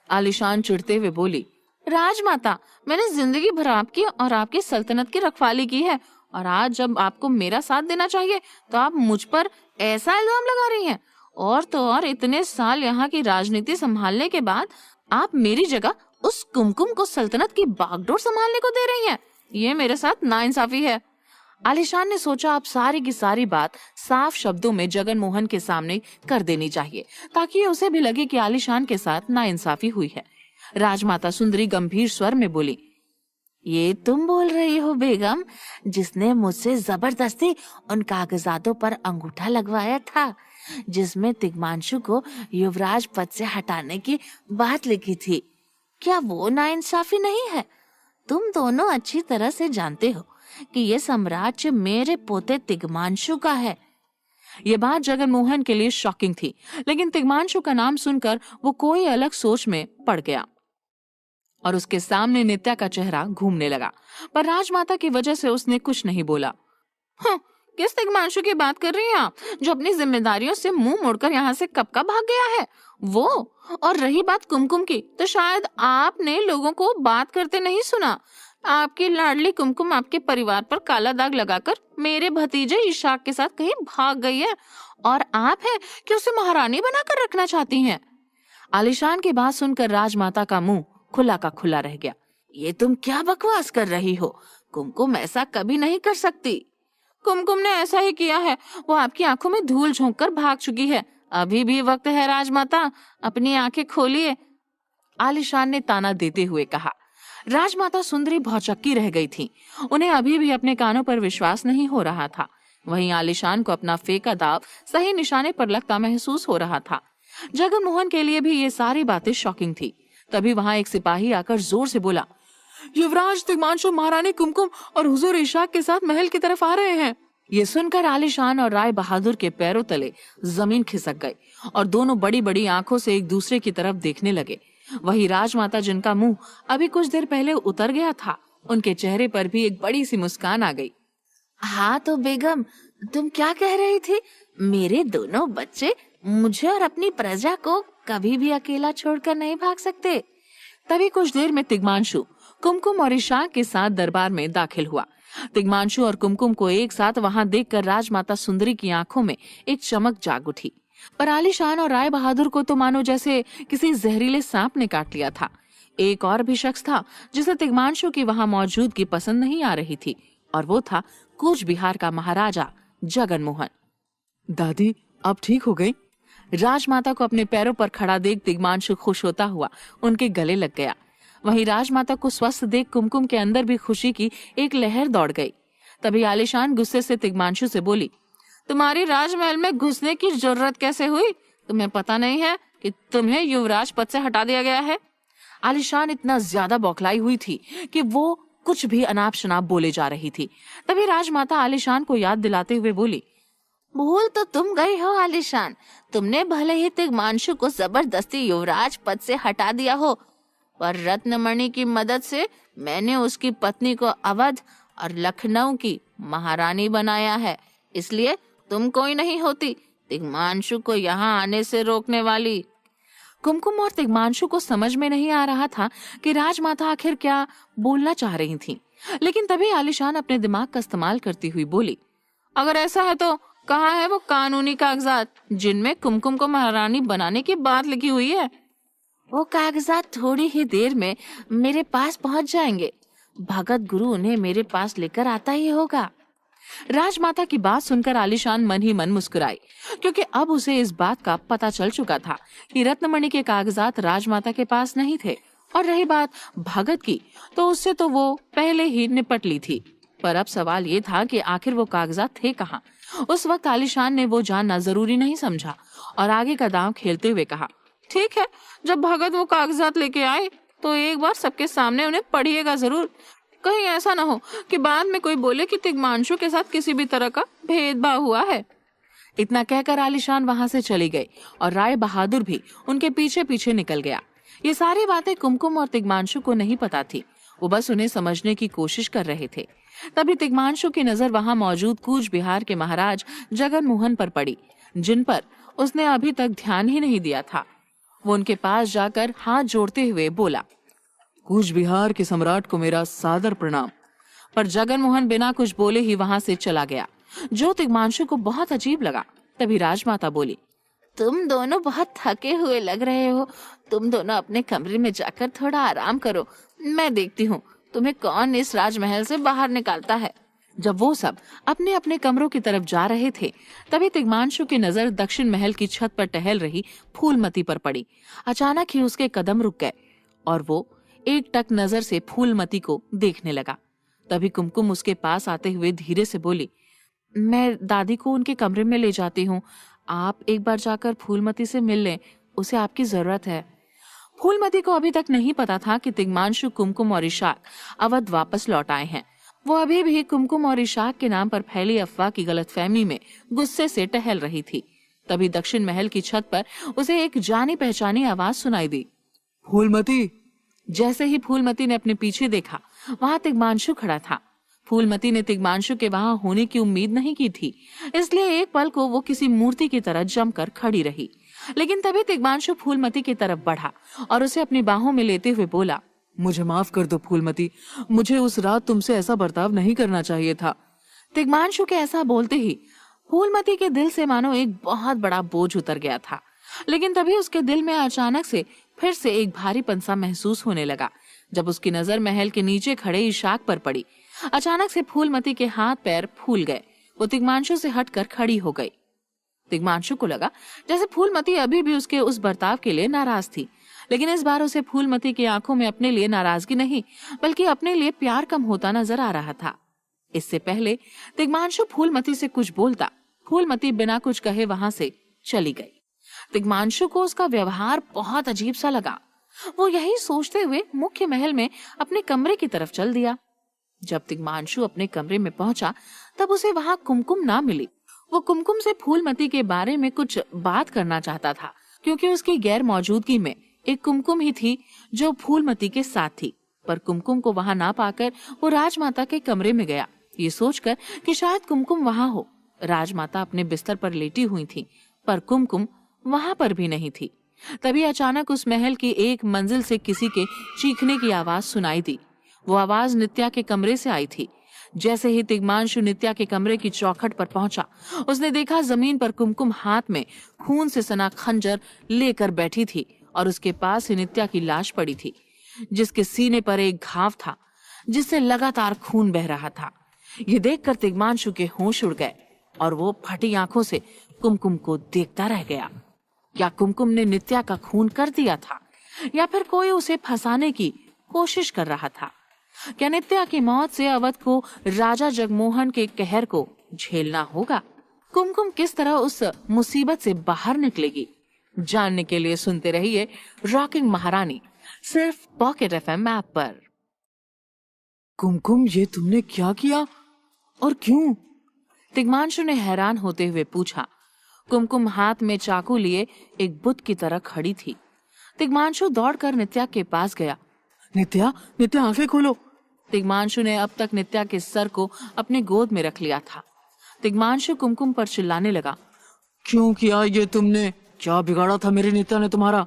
आलीशान चिढ़ते हुए बोली, राजमाता, मैंने जिंदगी भर आपकी और आपकी सल्तनत की रखवाली की है और आज जब आपको मेरा साथ देना चाहिए तो आप मुझ पर ऐसा इल्जाम लगा रही हैं। और तो और इतने साल यहाँ की राजनीति संभालने के बाद आप मेरी जगह उस कुमकुम को सल्तनत की बागडोर संभालने को दे रही हैं। ये मेरे साथ नाइंसाफी है। आलीशान ने सोचा अब सारी की सारी बात साफ शब्दों में जगन मोहन के सामने कर देनी चाहिए ताकि उसे भी लगे कि आलीशान के साथ नाइंसाफी हुई है। राजमाता सुंदरी गंभीर स्वर में बोली, ये तुम बोल रही हो बेगम, जिसने मुझसे जबरदस्ती उन कागजातों पर अंगूठा लगवाया था जिसमें तिग्मांशु को युवराज पद से हटाने की बात लिखी थी। क्या वो नाइंसाफी नहीं है? तुम दोनों अच्छी तरह से जानते हो कि ये साम्राज्य मेरे पोते तिग्मांशु का है। ये बात जगन मोहन के लिए शॉकिंग थी, लेकिन तिग्मांशु का नाम सुनकर वो कोई अलग सोच में पड़ गया और उसके सामने नित्या का चेहरा घूमने लगा, पर राजमाता की वजह से उसने कुछ नहीं बोला। किस तिग्मांशु की बात कर रही हैं आप, जो अपनी जिम्मेदारियों से मुंह मोड़कर यहाँ से कब का भाग गया है? वो और रही बात कुमकुम की, तो शायद आपने लोगों को बात करते नहीं सुना। आपकी लाडली कुमकुम आपके परिवार पर काला दाग लगाकर मेरे भतीजे इशाक के साथ कहीं भाग गई है और आप हैं कि उसे महारानी बनाकर रखना चाहती हैं। आलीशान की बात सुनकर राजमाता का मुंह खुला का खुला रह गया। ये तुम क्या बकवास कर रही हो? कुमकुम ऐसा कभी नहीं कर सकती। कुमकुम ने ऐसा ही किया है, वो आपकी आंखों में धूल झोंक कर भाग चुकी है। अभी भी वक्त है राजमाता, अपनी आंखें खोलिए, आलीशान ने ताना देते हुए कहा। राजमाता सुंदरी भौचक्की रह गई थी। उन्हें अभी भी अपने कानों पर विश्वास नहीं हो रहा था। वहीं आलीशान को अपना फेंका दाव सही निशाने पर लगता महसूस हो रहा था। जगन मोहन के लिए भी ये सारी बातें शॉकिंग थी। तभी वहां एक सिपाही आकर जोर से बोला, युवराज तिग्मांशु महारानी कुमकुम और हुजूर इशाक के साथ महल की तरफ आ रहे हैं। ये सुनकर आलिशान और राय बहादुर के पैरों तले जमीन खिसक गई और दोनों बड़ी बड़ी आंखों से एक दूसरे की तरफ देखने लगे। वही राजमाता, जिनका मुंह अभी कुछ देर पहले उतर गया था, उनके चेहरे पर भी एक बड़ी सी मुस्कान आ गई। हाँ तो बेगम, तुम क्या कह रही थी? मेरे दोनों बच्चे मुझे और अपनी प्रजा को कभी भी अकेला छोड़कर नहीं भाग सकते। तभी कुछ देर में तिग्मांशु कुमकुम और इशाक के साथ दरबार में दाखिल हुआ। तिग्मांशु और कुमकुम को एक साथ वहां देखकर राजमाता सुंदरी की आंखों में एक चमक जाग उठी, पर आलिशान और राय बहादुर को तो मानो जैसे किसी जहरीले सांप ने काट लिया था। एक और भी शख्स था जिसे तिग्मांशु की वहां मौजूदगी पसंद नहीं आ रही थी, और वो था कूच बिहार का महाराजा जगन मोहन। दादी, आप ठीक हो गई? राजमाता को अपने पैरों पर खड़ा देख तिग्मांशु खुश होता हुआ उनके गले लग गया। वहीं राजमाता को स्वस्थ देख कुमकुम के अंदर भी खुशी की एक लहर दौड़ गई। तभी आलिशान गुस्से से तिग्मांशु से बोली, तुम्हारी राजमहल में घुसने की जरूरत कैसे हुई? तुम्हें पता नहीं है कि तुम्हें युवराज पद से हटा दिया गया है? आलिशान इतना ज्यादा बौखलाई हुई थी कि वो कुछ भी अनाप शनाप बोले जा रही थी। तभी राजमाता आलिशान को याद दिलाते हुए बोली, भूल तो तुम गई हो आलिशान। तुमने भले ही तिग्मांशु को जबरदस्ती युवराज पद से हटा दिया हो, पर रत्नमणि की मदद से मैंने उसकी पत्नी को अवध और लखनऊ की महारानी बनाया है। इसलिए तुम कोई नहीं होती तिग्मांशु को यहाँ आने से रोकने वाली। कुमकुम और तिग्मांशु को समझ में नहीं आ रहा था कि राजमाता आखिर क्या बोलना चाह रही थी, लेकिन तभी आलिशान अपने दिमाग का इस्तेमाल करती हुई बोली, अगर ऐसा है तो कहाँ है वो कानूनी कागजात जिनमें कुमकुम को महारानी बनाने की बात लिखी हुई है? वो कागजात थोड़ी ही देर में मेरे पास पहुंच जाएंगे। भगत गुरु उन्हें मेरे पास लेकर आता ही होगा। राजमाता की बात सुनकर आलिशान मन ही मन मुस्कुराई, क्योंकि अब उसे इस बात का पता चल चुका था कि रत्नमणि के कागजात राजमाता के पास नहीं थे, और रही बात भगत की, तो उससे तो वो पहले ही निपट ली थी। पर अब सवाल ये था कि आखिर वो कागजात थे कहाँ। उस वक्त आलिशान ने वो जानना जरूरी नहीं समझा और आगे का दांव खेलते हुए कहा, ठीक है, जब भगत वो कागजात लेके आए तो एक बार सबके सामने उन्हें पढ़िएगा जरूर। कहीं ऐसा ना हो कि बाद में कोई बोले कि तिग्मांशु के साथ किसी भी तरह का भेदभाव हुआ है। इतना कहकर आलिशान वहां से चली गई और राय बहादुर भी उनके पीछे पीछे निकल गया। ये सारी बातें कुमकुम और तिग्मांशु को नहीं पता थी, वो बस उन्हें समझने की कोशिश कर रहे थे। तभी तिग्मांशु की नजर वहां मौजूद कूच बिहार के महाराज जगन मोहन पर पड़ी, जिन पर उसने अभी तक ध्यान ही नहीं दिया था। वो उनके पास जाकर हाथ जोड़ते हुए बोला, कूच बिहार के सम्राट को मेरा सादर प्रणाम। पर जगन मोहन बिना कुछ बोले ही वहां से चला गया, जो तिग्मांशु को बहुत अजीब लगा। तभी राजमाता बोली, तुम दोनों बहुत थके हुए लग रहे हो। तुम दोनों अपने कमरे में जाकर थोड़ा आराम करो। मैं देखती हूँ तुम्हें कौन इस राजमहल से बाहर निकालता है। जब वो सब अपने अपने कमरों की तरफ जा रहे थे, तभी तिग्मांशु की नजर दक्षिण महल की छत पर टहल रही फूलमती पर पड़ी। अचानक ही उसके कदम रुक गए और वो एक टक नजर से फूलमती को देखने लगा। तभी कुमकुम उसके पास आते हुए धीरे से बोली, मैं दादी को उनके कमरे में ले जाती हूँ, आप एक बार जाकर फूलमती से मिल लें, उसे आपकी जरूरत है। फूलमती को अभी तक नहीं पता था कि तिग्मांशु, कुमकुम और इशाक अवध वापस लौट आए हैं। वो अभी भी कुमकुम और इशाक के नाम पर फैली अफवाह की गलतफहमी में गुस्से से टहल रही थी। तभी दक्षिण महल की छत पर उसे एक जानी पहचानी आवाज सुनाई दी, फूलमती। जैसे ही फूलमती ने अपने पीछे देखा, वहां तिग्मांशु खड़ा था। फूलमती ने तिग्मांशु के वहां होने की उम्मीद नहीं की थी, इसलिए एक पल को वो किसी मूर्ति की तरह जमकर खड़ी रही। लेकिन तभी तिग्मांशु फूलमती की तरफ बढ़ा और उसे अपनी बाहों में लेते हुए बोला, मुझे माफ कर दो फूलमती, मुझे उस रात तुमसे ऐसा बर्ताव नहीं करना चाहिए था। तिग्मांशु के ऐसा बोलते ही फूलमती के दिल से मानो एक बहुत बड़ा बोझ उतर गया था। लेकिन तभी उसके दिल में अचानक से फिर से एक भारीपन सा महसूस होने लगा, जब उसकी नजर महल के नीचे खड़े इशाक पर पड़ी। अचानक से फूलमती के हाथ पैर फूल गए। वो तिग्मांशु से हटकर खड़ी हो गई। तिग्मांशु को लगा जैसे फूलमती अभी भी उसके उस बर्ताव के लिए नाराज थी, लेकिन इस बार उसे फूलमती की आंखों में अपने लिए नाराजगी नहीं, बल्कि अपने लिए प्यार कम होता नजर आ रहा था। इससे पहले तिग्मांशु फूलमती से कुछ बोलता, फूलमती बिना कुछ कहे वहां से चली गई। तिग्मांशु को उसका व्यवहार बहुत अजीब सा लगा। वो यही सोचते हुए मुख्य महल में अपने कमरे की तरफ चल दिया। जब तिग्मांशु अपने कमरे में पहुंचा तब उसे वहां कुमकुम ना मिली। वो कुमकुम से फूलमती के बारे में कुछ बात करना चाहता था, क्योंकि उसकी गैर मौजूदगी में एक कुमकुम ही थी जो फूलमती के साथ थी। पर कुमकुम को वहां ना पाकर वो राजमाता के कमरे में गया, ये सोचकर कि शायद कुमकुम वहां हो। राजमाता अपने बिस्तर पर लेटी हुई थी, पर कुमकुम वहां पर भी नहीं थी। तभी अचानक उस महल की एक मंजिल से किसी के चीखने की आवाज सुनाई दी। वो आवाज नित्या के कमरे से आई थी। जैसे ही तिग्मांशु नित्या के कमरे की चौखट पर पहुंचा, उसने देखा जमीन पर कुमकुम हाथ में खून से सना खंजर लेकर बैठी थी और उसके पास ही नित्या की लाश पड़ी थी, जिसके सीने पर एक घाव था जिससे लगातार खून बह रहा था। ये देखकर तिग्मांशु के होश उड़ गए और वो फटी आंखों से कुमकुम को देखता रह गया। क्या कुमकुम ने नित्या का खून कर दिया था, या फिर कोई उसे फंसाने की कोशिश कर रहा था? क्या नित्या की मौत से अवध को राजा जगमोहन के कहर को झेलना होगा? कुमकुम किस तरह उस मुसीबत से बाहर निकलेगी? जानने के लिए सुनते रहिए रॉकिंग महारानी, सिर्फ पॉकेट एफएम ऐप पर। कुमकुम, ये तुमने क्या किया और क्यों? तिग्मांशु ने हैरान होते हुए पूछा। कुमकुम हाथ में चाकू लिए एक बुत की तरह खड़ी थी। तिग्मांशु दौड़कर नित्या के पास गया। नित्या, नित्या आंखें खोलो। तिग्मांशु ने अब तक नित्या के सर को अपने गोद में रख लिया था। तिग्मांशु कुमकुम पर चिल्लाने लगा। क्यों किया ये तुमने? क्या बिगाड़ा था मेरी नित्या ने तुम्हारा?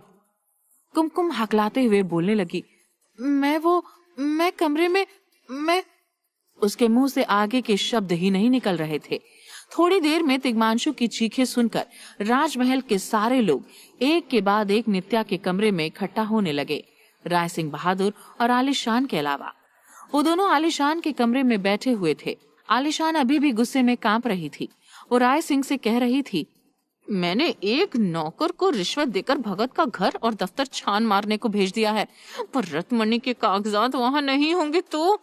कुमकुम हकलाते हुए बोलने लगी। मैं कमरे में उसके मुंह से आगे के शब्द ही नहीं निकल रहे थे। थोड़ी देर में तिग्मांशु की चीखें सुनकर राजमहल के सारे लोग एक के बाद एक नित्या के कमरे में इकट्ठा होने लगे, राय सिंह बहादुर और आलिशान के अलावा। वो दोनों आलिशान के कमरे में बैठे हुए थे। आलिशान अभी भी गुस्से में कांप रही थी। वो राय सिंह से कह रही थी, मैंने एक नौकर को रिश्वत देकर भगत का घर और दफ्तर छान मारने को भेज दिया है, पर रत्नमणि के कागजात वहां नहीं होंगे तो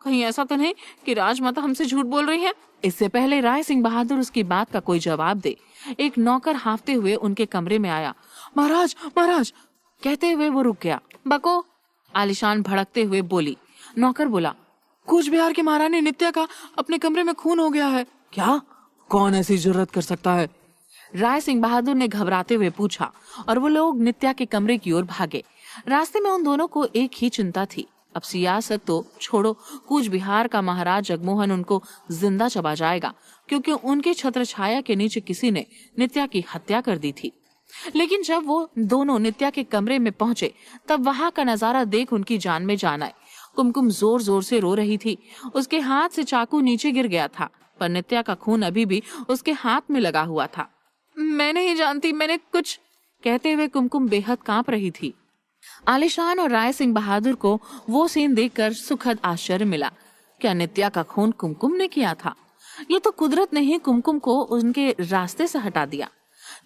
कहीं ऐसा तो नहीं कि राजमाता हमसे झूठ बोल रही है? इससे पहले राय सिंह बहादुर उसकी बात का कोई जवाब दे, एक नौकर हांफते हुए उनके कमरे में आया। महाराज, महाराज कहते हुए वो रुक गया। बको, आलिशान भड़कते हुए बोली। नौकर बोला, कूच बिहार की महारानी नित्या का अपने कमरे में खून हो गया है। क्या? कौन ऐसी जुर्रत कर सकता है? राय सिंह बहादुर ने घबराते हुए पूछा और वो लोग नित्या के कमरे की ओर भागे। रास्ते में उन दोनों को एक ही चिंता थी। अब सियासत तो छोड़ो, कूच बिहार का महाराज जगमोहन उनको जिंदा चबा जाएगा, क्योंकि उनकी छत्र छाया के नीचे किसी ने नित्या की हत्या कर दी थी। लेकिन जब वो दोनों नित्या के कमरे में पहुंचे तब वहां का नजारा देख उनकी जान में जान आई। कुमकुम जोर जोर से रो रही थी। उसके हाथ से चाकू नीचे गिर गया था, पर नित्या का खून अभी भी उसके हाथ में लगा हुआ था। मैं नहीं जानती, मैंने कुछ, कहते हुए कुमकुम बेहद कांप रही थी। आलिशान और राय सिंह बहादुर को वो सीन देखकर सुखद आश्चर्य मिला। क्या नित्या का खून कुमकुम ने किया था? ये तो कुदरत ने ही कुमकुम को उनके रास्ते से हटा दिया।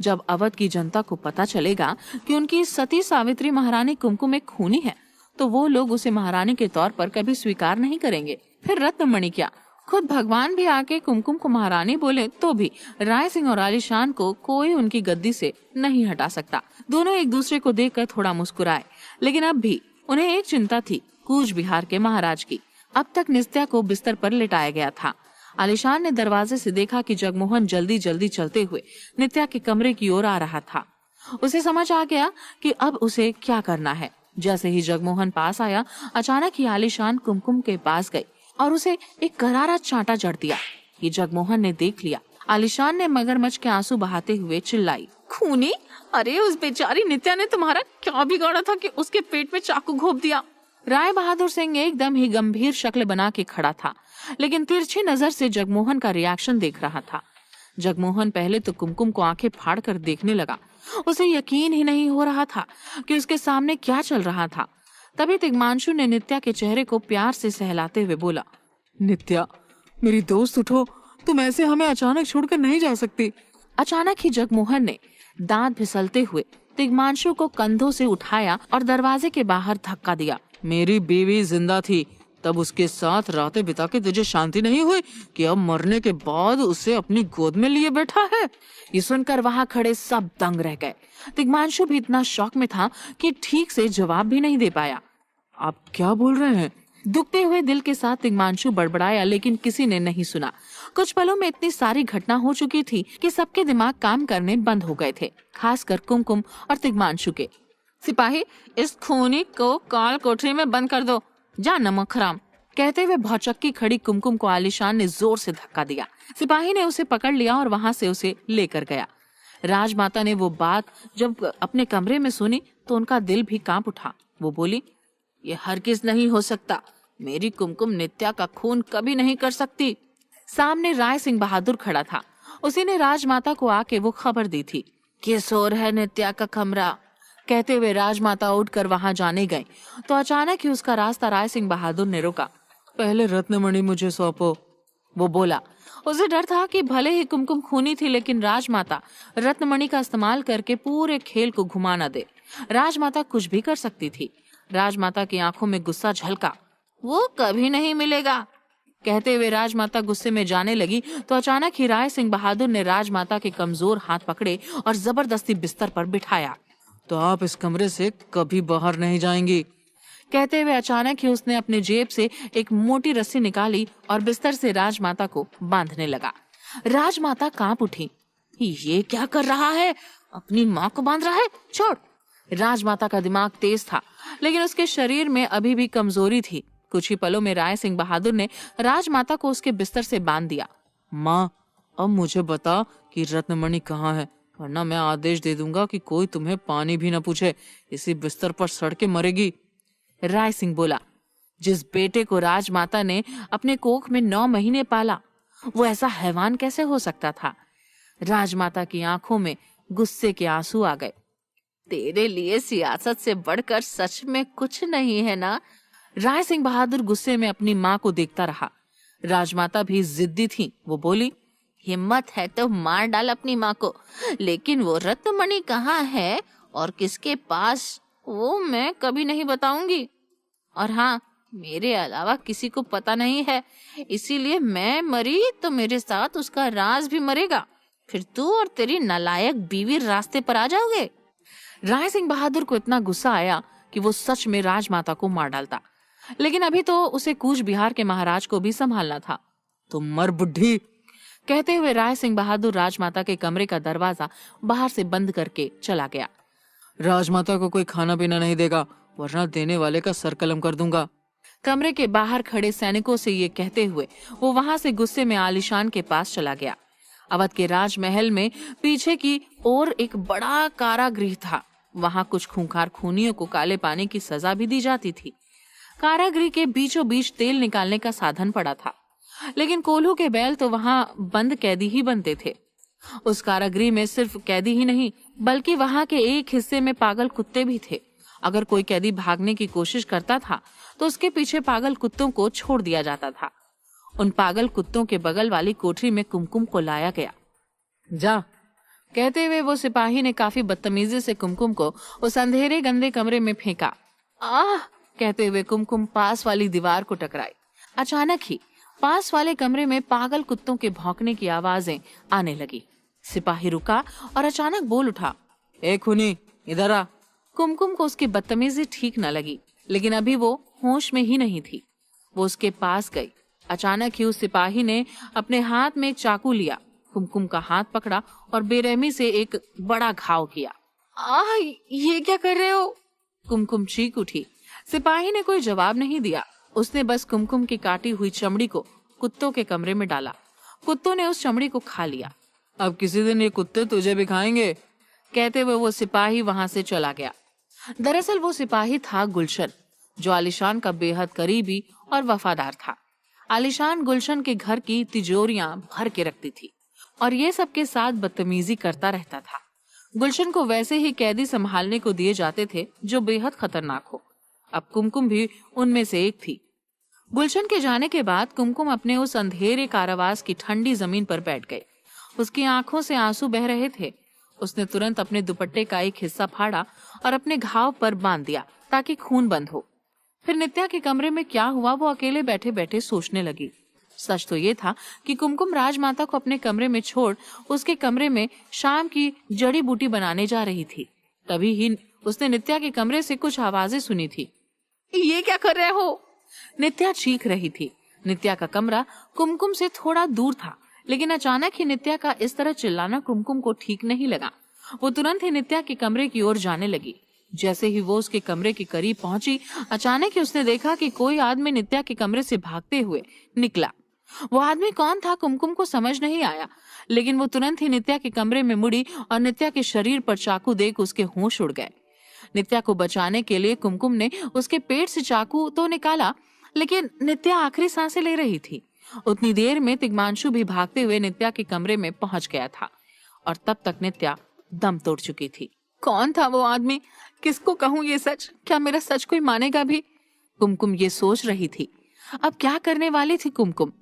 जब अवध की जनता को पता चलेगा कि उनकी सती सावित्री महारानी कुमकुम एक खूनी है, तो वो लोग उसे महारानी के तौर पर कभी स्वीकार नहीं करेंगे। फिर रत्नमणि क्या, खुद भगवान भी आके कुमकुम को महारानी बोले तो भी राय सिंह और आलिशान को कोई उनकी गद्दी से नहीं हटा सकता। दोनों एक दूसरे को देखकर थोड़ा मुस्कुराए, लेकिन अब भी उन्हें एक चिंता थी, कूच बिहार के महाराज की। अब तक नित्या को बिस्तर पर लिटाया गया था। आलिशान ने दरवाजे से देखा कि जगमोहन जल्दी जल्दी चलते हुए नित्या के कमरे की ओर आ रहा था। उसे समझ आ गया कि अब उसे क्या करना है। जैसे ही जगमोहन पास आया, अचानक ही आलिशान कुमकुम के पास गई और उसे एक करारा चांटा जड़ दिया। ये जगमोहन ने देख लिया। आलिशान ने मगरमच्छ के आंसू बहाते हुए चिल्लाई, खूनी, अरे उस बेचारी नित्या ने तुम्हारा क्या बिगाड़ा था कि उसके पेट में चाकू घोंप दिया? राय बहादुर सिंह एकदम ही गंभीर शक्ल बना के खड़ा था, लेकिन तिरछी नजर से जगमोहन का रिएक्शन देख रहा था। जगमोहन पहले तो कुमकुम को आंखें फाड़ कर देखने लगा। उसे यकीन ही नहीं हो रहा था कि उसके सामने क्या चल रहा था। तभी तिग्मांशु ने नित्या के चेहरे को प्यार से सहलाते हुए बोला, नित्या, मेरी दोस्त, उठो, तुम ऐसे हमें अचानक छोड़कर नहीं जा सकती। अचानक ही जगमोहन ने दांत फिसलते हुए तिग्मांशु को कंधों से उठाया और दरवाजे के बाहर धक्का दिया। मेरी बीवी जिंदा थी, तब उसके साथ रातें बिता के तुझे शांति नहीं हुई कि अब मरने के बाद उसे अपनी गोद में लिए बैठा है? ये सुनकर वहां खड़े सब दंग रह गए। तिग्मांशु भी इतना शौक में था कि ठीक से जवाब भी नहीं दे पाया। आप क्या बोल रहे हैं? दुखते हुए दिल के साथ तिग्मांशु बड़बड़ाया, लेकिन किसी ने नहीं सुना। कुछ पलों में इतनी सारी घटना हो चुकी थी कि सबके दिमाग काम करने बंद हो गए थे, खासकर कुमकुम और तिग्मांशु के। सिपाही, इस खूनी को काल कोठरी में बंद कर दो, जा नमक हराम। कहते हुए भौचक्की खड़ी कुमकुम को आलिशान ने जोर से धक्का दिया। सिपाही ने उसे पकड़ लिया और वहां से उसे लेकर गया। राजमाता ने वो बात जब अपने कमरे में सुनी तो उनका दिल भी कांप उठा। वो बोली, ये हरगिज नहीं हो सकता, मेरी कुमकुम नित्या का खून कभी नहीं कर सकती। सामने राय सिंह बहादुर खड़ा था। उसी ने राजमाता को आके वो खबर दी थी। किस ओर है नित्या का कमरा? कहते हुए राजमाता उठकर वहां जाने गए तो अचानक ही उसका रास्ता राय सिंह बहादुर ने रोका। पहले रत्नमणि मुझे सौंपो, वो बोला। उसे डर था कि भले ही कुमकुम खूनी थी, लेकिन राजमाता रत्नमणि का इस्तेमाल करके पूरे खेल को घुमा न दे। राजमाता कुछ भी कर सकती थी। राजमाता की आंखों में गुस्सा झलका। वो कभी नहीं मिलेगा। कहते हुए राजमाता गुस्से में जाने लगी तो अचानक ही राय सिंह बहादुर ने राजमाता के कमजोर हाथ पकड़े और जबरदस्ती बिस्तर पर बिठाया। तो आप इस कमरे से कभी बाहर नहीं जाएंगी। कहते हुए अचानक ही उसने अपने जेब से एक मोटी रस्सी निकाली और बिस्तर से राजमाता को बांधने लगा। राजमाता कांप उठी। ये क्या कर रहा है? अपनी माँ को बांध रहा है? छोड़। राजमाता का दिमाग तेज था, लेकिन उसके शरीर में अभी भी कमजोरी थी। कुछ ही पलों में राय सिंह बहादुर ने राजमाता को उसके बिस्तर से बांध दिया। माँ, अब मुझे बता कि रत्नमणि कहाँ है, वरना मैं आदेश दे दूंगा कि कोई तुम्हें पानी भी न पूछे, इसी बिस्तर पर सड़ के मरेगी। राय सिंह बोला, जिस बेटे को राजमाता ने अपने कोख में 9 महीने पाला, वो ऐसा हैवान कैसे हो सकता था? राजमाता की आंखों में गुस्से के आंसू आ गए। तेरे लिए सियासत से बढ़कर सच में कुछ नहीं है ना? राय सिंह बहादुर गुस्से में अपनी माँ को देखता रहा। राजमाता भी जिद्दी थी। वो बोली, हिम्मत है तो मार डाल अपनी माँ को, लेकिन वो रत्नमणि कहाँ है और किसके पास, वो मैं कभी नहीं बताऊंगी। और हाँ, मेरे अलावा किसी को पता नहीं है, इसीलिए मैं मरी तो मेरे साथ उसका राज भी मरेगा। फिर तू और तेरी नालायक बीवी रास्ते पर आ जाओगे। राय सिंह बहादुर को इतना गुस्सा आया कि वो सच में राजमाता को मार डालता, लेकिन अभी तो उसे कूच बिहार के महाराज को भी संभालना था। तुम मर बुढ़ी। कहते हुए राय सिंह बहादुर राजमाता के कमरे का दरवाजा बाहर से बंद करके चला गया। राजमाता को कोई खाना पीना नहीं देगा, वरना देने वाले का सर कलम कर दूंगा। कमरे के बाहर खड़े सैनिकों से ये कहते हुए वो वहां से गुस्से में आलिशान के पास चला गया। अवध के राजमहल में पीछे की ओर एक बड़ा कारागृह था। वहां कुछ खूंखार खूनियों को काले पानी की सजा भी दी जाती थी। कारागृह के बीचों बीच तेल निकालने का साधन पड़ा था, लेकिन कोल्हू के बैल तो वहां बंद कैदी ही बनते थे। उस कारागृह में सिर्फ कैदी ही नहीं, बल्कि वहां के एक हिस्से में पागल कुत्ते भी थे। अगर कोई कैदी भागने की कोशिश करता था तो उसके पीछे पागल कुत्तों को छोड़ दिया जाता था। उन पागल कुत्तों के बगल वाली कोठरी में कुमकुम को लाया गया। जा। कहते हुए वो सिपाही ने काफी बदतमीजी से कुमकुम को उस अंधेरे गंदे कमरे में फेंका। आह! कहते हुए कुमकुम पास वाली दीवार को टकराई। अचानक ही पास वाले कमरे में पागल कुत्तों के भौंकने की आवाजें आने लगी। सिपाही रुका और अचानक बोल उठा, ए खूनी, इधर आ। कुमकुम को उसकी बदतमीजी ठीक न लगी, लेकिन अभी वो होश में ही नहीं थी। वो उसके पास गई। अचानक ही उस सिपाही ने अपने हाथ में एक चाकू लिया, कुमकुम का हाथ पकड़ा और बेरहमी से एक बड़ा घाव किया। आह! ये क्या कर रहे हो? कुमकुम चीख उठी। सिपाही ने कोई जवाब नहीं दिया। उसने बस कुमकुम की काटी हुई चमड़ी को कुत्तों के कमरे में डाला। कुत्तों ने उस चमड़ी को खा लिया। अब किसी दिन ये कुत्ते तुझे भी खाएंगे। कहते हुए वो सिपाही वहां से चला गया। दरअसल वो सिपाही था गुलशन, जो आलिशान का बेहद करीबी और वफादार था। आलिशान गुलशन के घर की तिजोरियां भर के रखती थी और ये सबके साथ बदतमीजी करता रहता था। गुलशन को वैसे ही कैदी संभालने को दिए जाते थे जो बेहद खतरनाक हो। अब कुमकुम भी उनमें से एक थी। गुलशन के जाने के बाद कुमकुम अपने उस अंधेरे कारावास की ठंडी जमीन पर बैठ गई। उसकी आंखों से आंसू बह रहे थे। उसने तुरंत अपने दुपट्टे का एक हिस्सा फाड़ा और अपने घाव पर बांध दिया ताकि खून बंद हो। फिर नित्या के कमरे में क्या हुआ वो अकेले बैठे बैठे सोचने लगी। सच तो ये था कि कुमकुम राजमाता को अपने कमरे में छोड़ उसके कमरे में शाम की जड़ी बूटी बनाने जा रही थी। तभी ही उसने नित्या के कमरे से कुछ आवाजें सुनी थी। ये क्या कर रहे हो? नित्या चीख रही थी। नित्या का कमरा कुमकुम से थोड़ा दूर था, लेकिन अचानक ही नित्या का इस तरह चिल्लाना कुमकुम को ठीक नहीं लगा। वो तुरंत ही नित्या के कमरे की ओर जाने लगी। जैसे ही वो उसके कमरे के करीब पहुंची, अचानक ही उसने देखा कि कोई आदमी नित्या के कमरे से भागते हुए निकला। वो आदमी कौन था कुमकुम को समझ नहीं आया, लेकिन वो तुरंत ही नित्या के कमरे में मुड़ी और नित्या के शरीर पर चाकू देख उसके होश उड़ गए। नित्या को बचाने के लिए कुमकुम ने उसके पेट से चाकू तो निकाला, लेकिन नित्या आखिरी सांसें ले रही थी। उतनी देर में तिग्मांशु भी भागते हुए नित्या के कमरे में पहुंच गया था और तब तक नित्या दम तोड़ चुकी थी। कौन था वो आदमी? किसको कहूं ये सच? क्या मेरा सच कोई मानेगा भी? कुमकुम ये सोच रही थी। अब क्या करने वाली थी कुमकुम?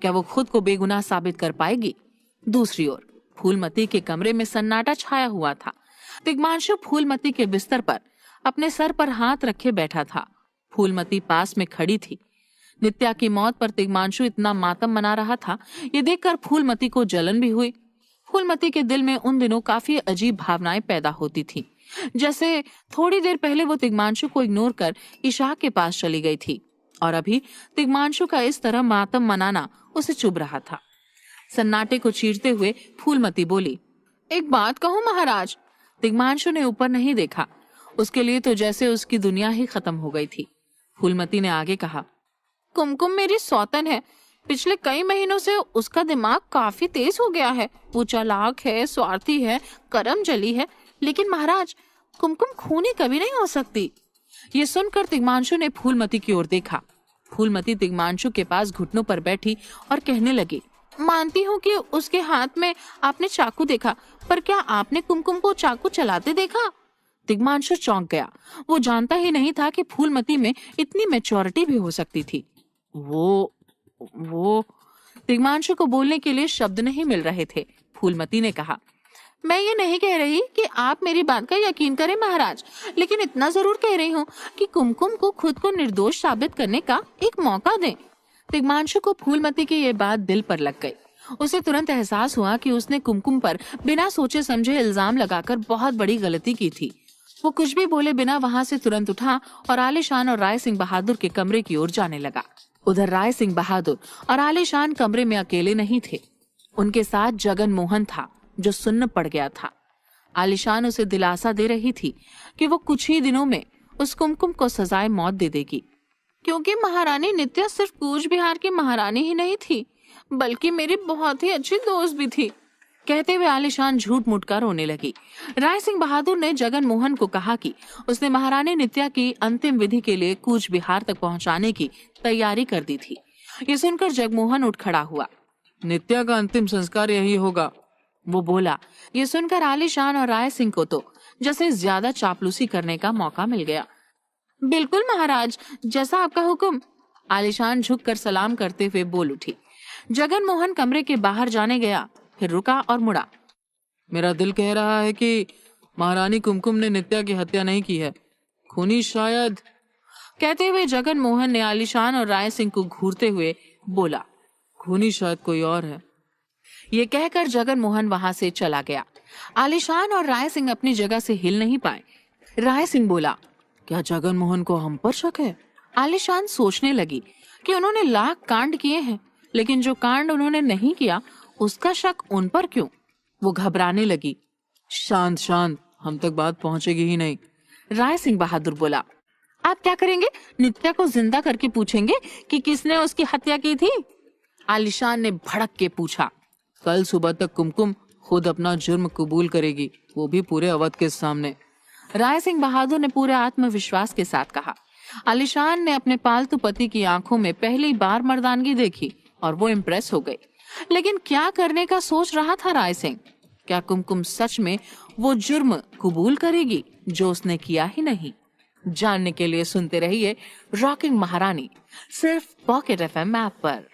क्या वो खुद को बेगुनाह साबित कर पाएगी? दूसरी ओर फूलमती के कमरे में सन्नाटा छाया हुआ था। तिग्मांशु फूलमती के बिस्तर पर अपने सर पर हाथ रखे बैठा था। फूलमती पास में खड़ी थी। नित्या की मौत पर तिग्मांशु इतना मातम मना रहा था, ये देखकर फूलमती को जलन भी हुई। फूलमती के दिल में उन दिनों काफी अजीब भावनाएं पैदा होती थी। जैसे थोड़ी देर पहले वो तिग्मांशु को इग्नोर कर इशाक के पास चली गई थी और अभी तिग्मांशु का इस तरह मातम मनाना उसे चुभ रहा था। सन्नाटे को चीरते हुए फूलमती बोली, एक बात कहूं महाराज? तिग्मांशु ने ऊपर नहीं देखा। उसके लिए तो जैसे उसकी दुनिया ही खत्म हो गई थी। फूलमती ने आगे कहा, कुमकुम मेरी सौतन है। पिछले कई महीनों से उसका दिमाग काफी तेज हो गया है। वो चालाक है, स्वार्थी है, करमजली है, लेकिन महाराज कुमकुम खूनी कभी नहीं हो सकती। ये सुनकर तिग्मांशु ने फूलमती की ओर देखा। फूलमती तिग्मांशु के पास घुटनों पर बैठी और कहने लगी, मानती हूँ कि उसके हाथ में आपने चाकू देखा, पर क्या आपने कुमकुम को चाकू चलाते देखा? तिग्मांशु चौंक गया। वो जानता ही नहीं था कि फूलमती में इतनी मैच्योरिटी भी हो सकती थी। वो तिग्मांशु को बोलने के लिए शब्द नहीं मिल रहे थे। फूलमती ने कहा, मैं ये नहीं कह रही कि आप मेरी बात का यकीन करें महाराज, लेकिन इतना जरूर कह रही हूँ कि कुमकुम को खुद को निर्दोष साबित करने का एक मौका दें। तिग्मांशु को फूलमती की ये बात दिल पर लग गई। उसे तुरंत एहसास हुआ कि उसने कुमकुम पर बिना सोचे समझे इल्जाम लगाकर बहुत बड़ी गलती की थी। वो कुछ भी बोले बिना वहां से तुरंत उठा और आलीशान और राय सिंह बहादुर के कमरे की ओर जाने लगा। उधर राय सिंह बहादुर और आलीशान कमरे में अकेले नहीं थे। उनके साथ जगन मोहन था, जो सुन्न पड़ गया था। आलीशान उसे दिलासा दे रही थी कि वो कुछ ही दिनों में उस कुमकुम को सजाए मौत दे देगी, क्योंकि महारानी नित्या सिर्फ कूच बिहार की महारानी ही नहीं थी, बल्कि मेरी बहुत ही अच्छी दोस्त भी थी। कहते हुए आलीशान झूठ मूठ कर रोने लगी। राय सिंह बहादुर ने जगन मोहन को कहा कि उसने महारानी नित्या की अंतिम विधि के लिए कूच बिहार तक पहुंचाने की तैयारी कर दी थी। ये सुनकर जगमोहन उठ खड़ा हुआ। नित्या का अंतिम संस्कार यही होगा, वो बोला। ये सुनकर आलीशान और राय सिंह को तो जैसे ज्यादा चापलूसी करने का मौका मिल गया। बिल्कुल महाराज, जैसा आपका हुक्म। आलीशान झुककर सलाम करते हुए बोल उठी। जगन मोहन कमरे के बाहर जाने गया, फिर रुका और मुड़ा। मेरा दिल कह रहा है कि महारानी कुमकुम ने नित्या की हत्या नहीं की है, खूनी शायद। कहते हुए जगन मोहन ने आलीशान और राय सिंह को घूरते हुए बोला, खूनी शायद कोई और है। ये कहकर जगन मोहन वहां से चला गया। आलीशान और राय सिंह अपनी जगह से हिल नहीं पाए। राय सिंह बोला, क्या जगन मोहन को हम पर शक है? आलीशान सोचने लगी कि उन्होंने लाख कांड किए हैं, लेकिन जो कांड उन्होंने नहीं किया उसका शक उन पर क्यों? वो घबराने लगी। शांत शांत, हम तक बात पहुंचेगी ही नहीं। राय सिंह बहादुर बोला, आप क्या करेंगे? नित्या को जिंदा करके पूछेंगे कि किसने उसकी हत्या की थी? आलीशान ने भड़क के पूछा। कल सुबह तक कुमकुम खुद अपना जुर्म कबूल करेगी, वो भी पूरे अवध के सामने। राय सिंह बहादुर ने पूरे आत्मविश्वास के साथ कहा। आलीशान ने अपने पालतू पति की आंखों में पहली बार मर्दानगी देखी और वो इम्प्रेस हो गई। लेकिन क्या करने का सोच रहा था राय सिंह? क्या कुमकुम सच में वो जुर्म कबूल करेगी जो उसने किया ही नहीं? जानने के लिए सुनते रहिए रॉकिंग महारानी, सिर्फ पॉकेट FM ऐप पर।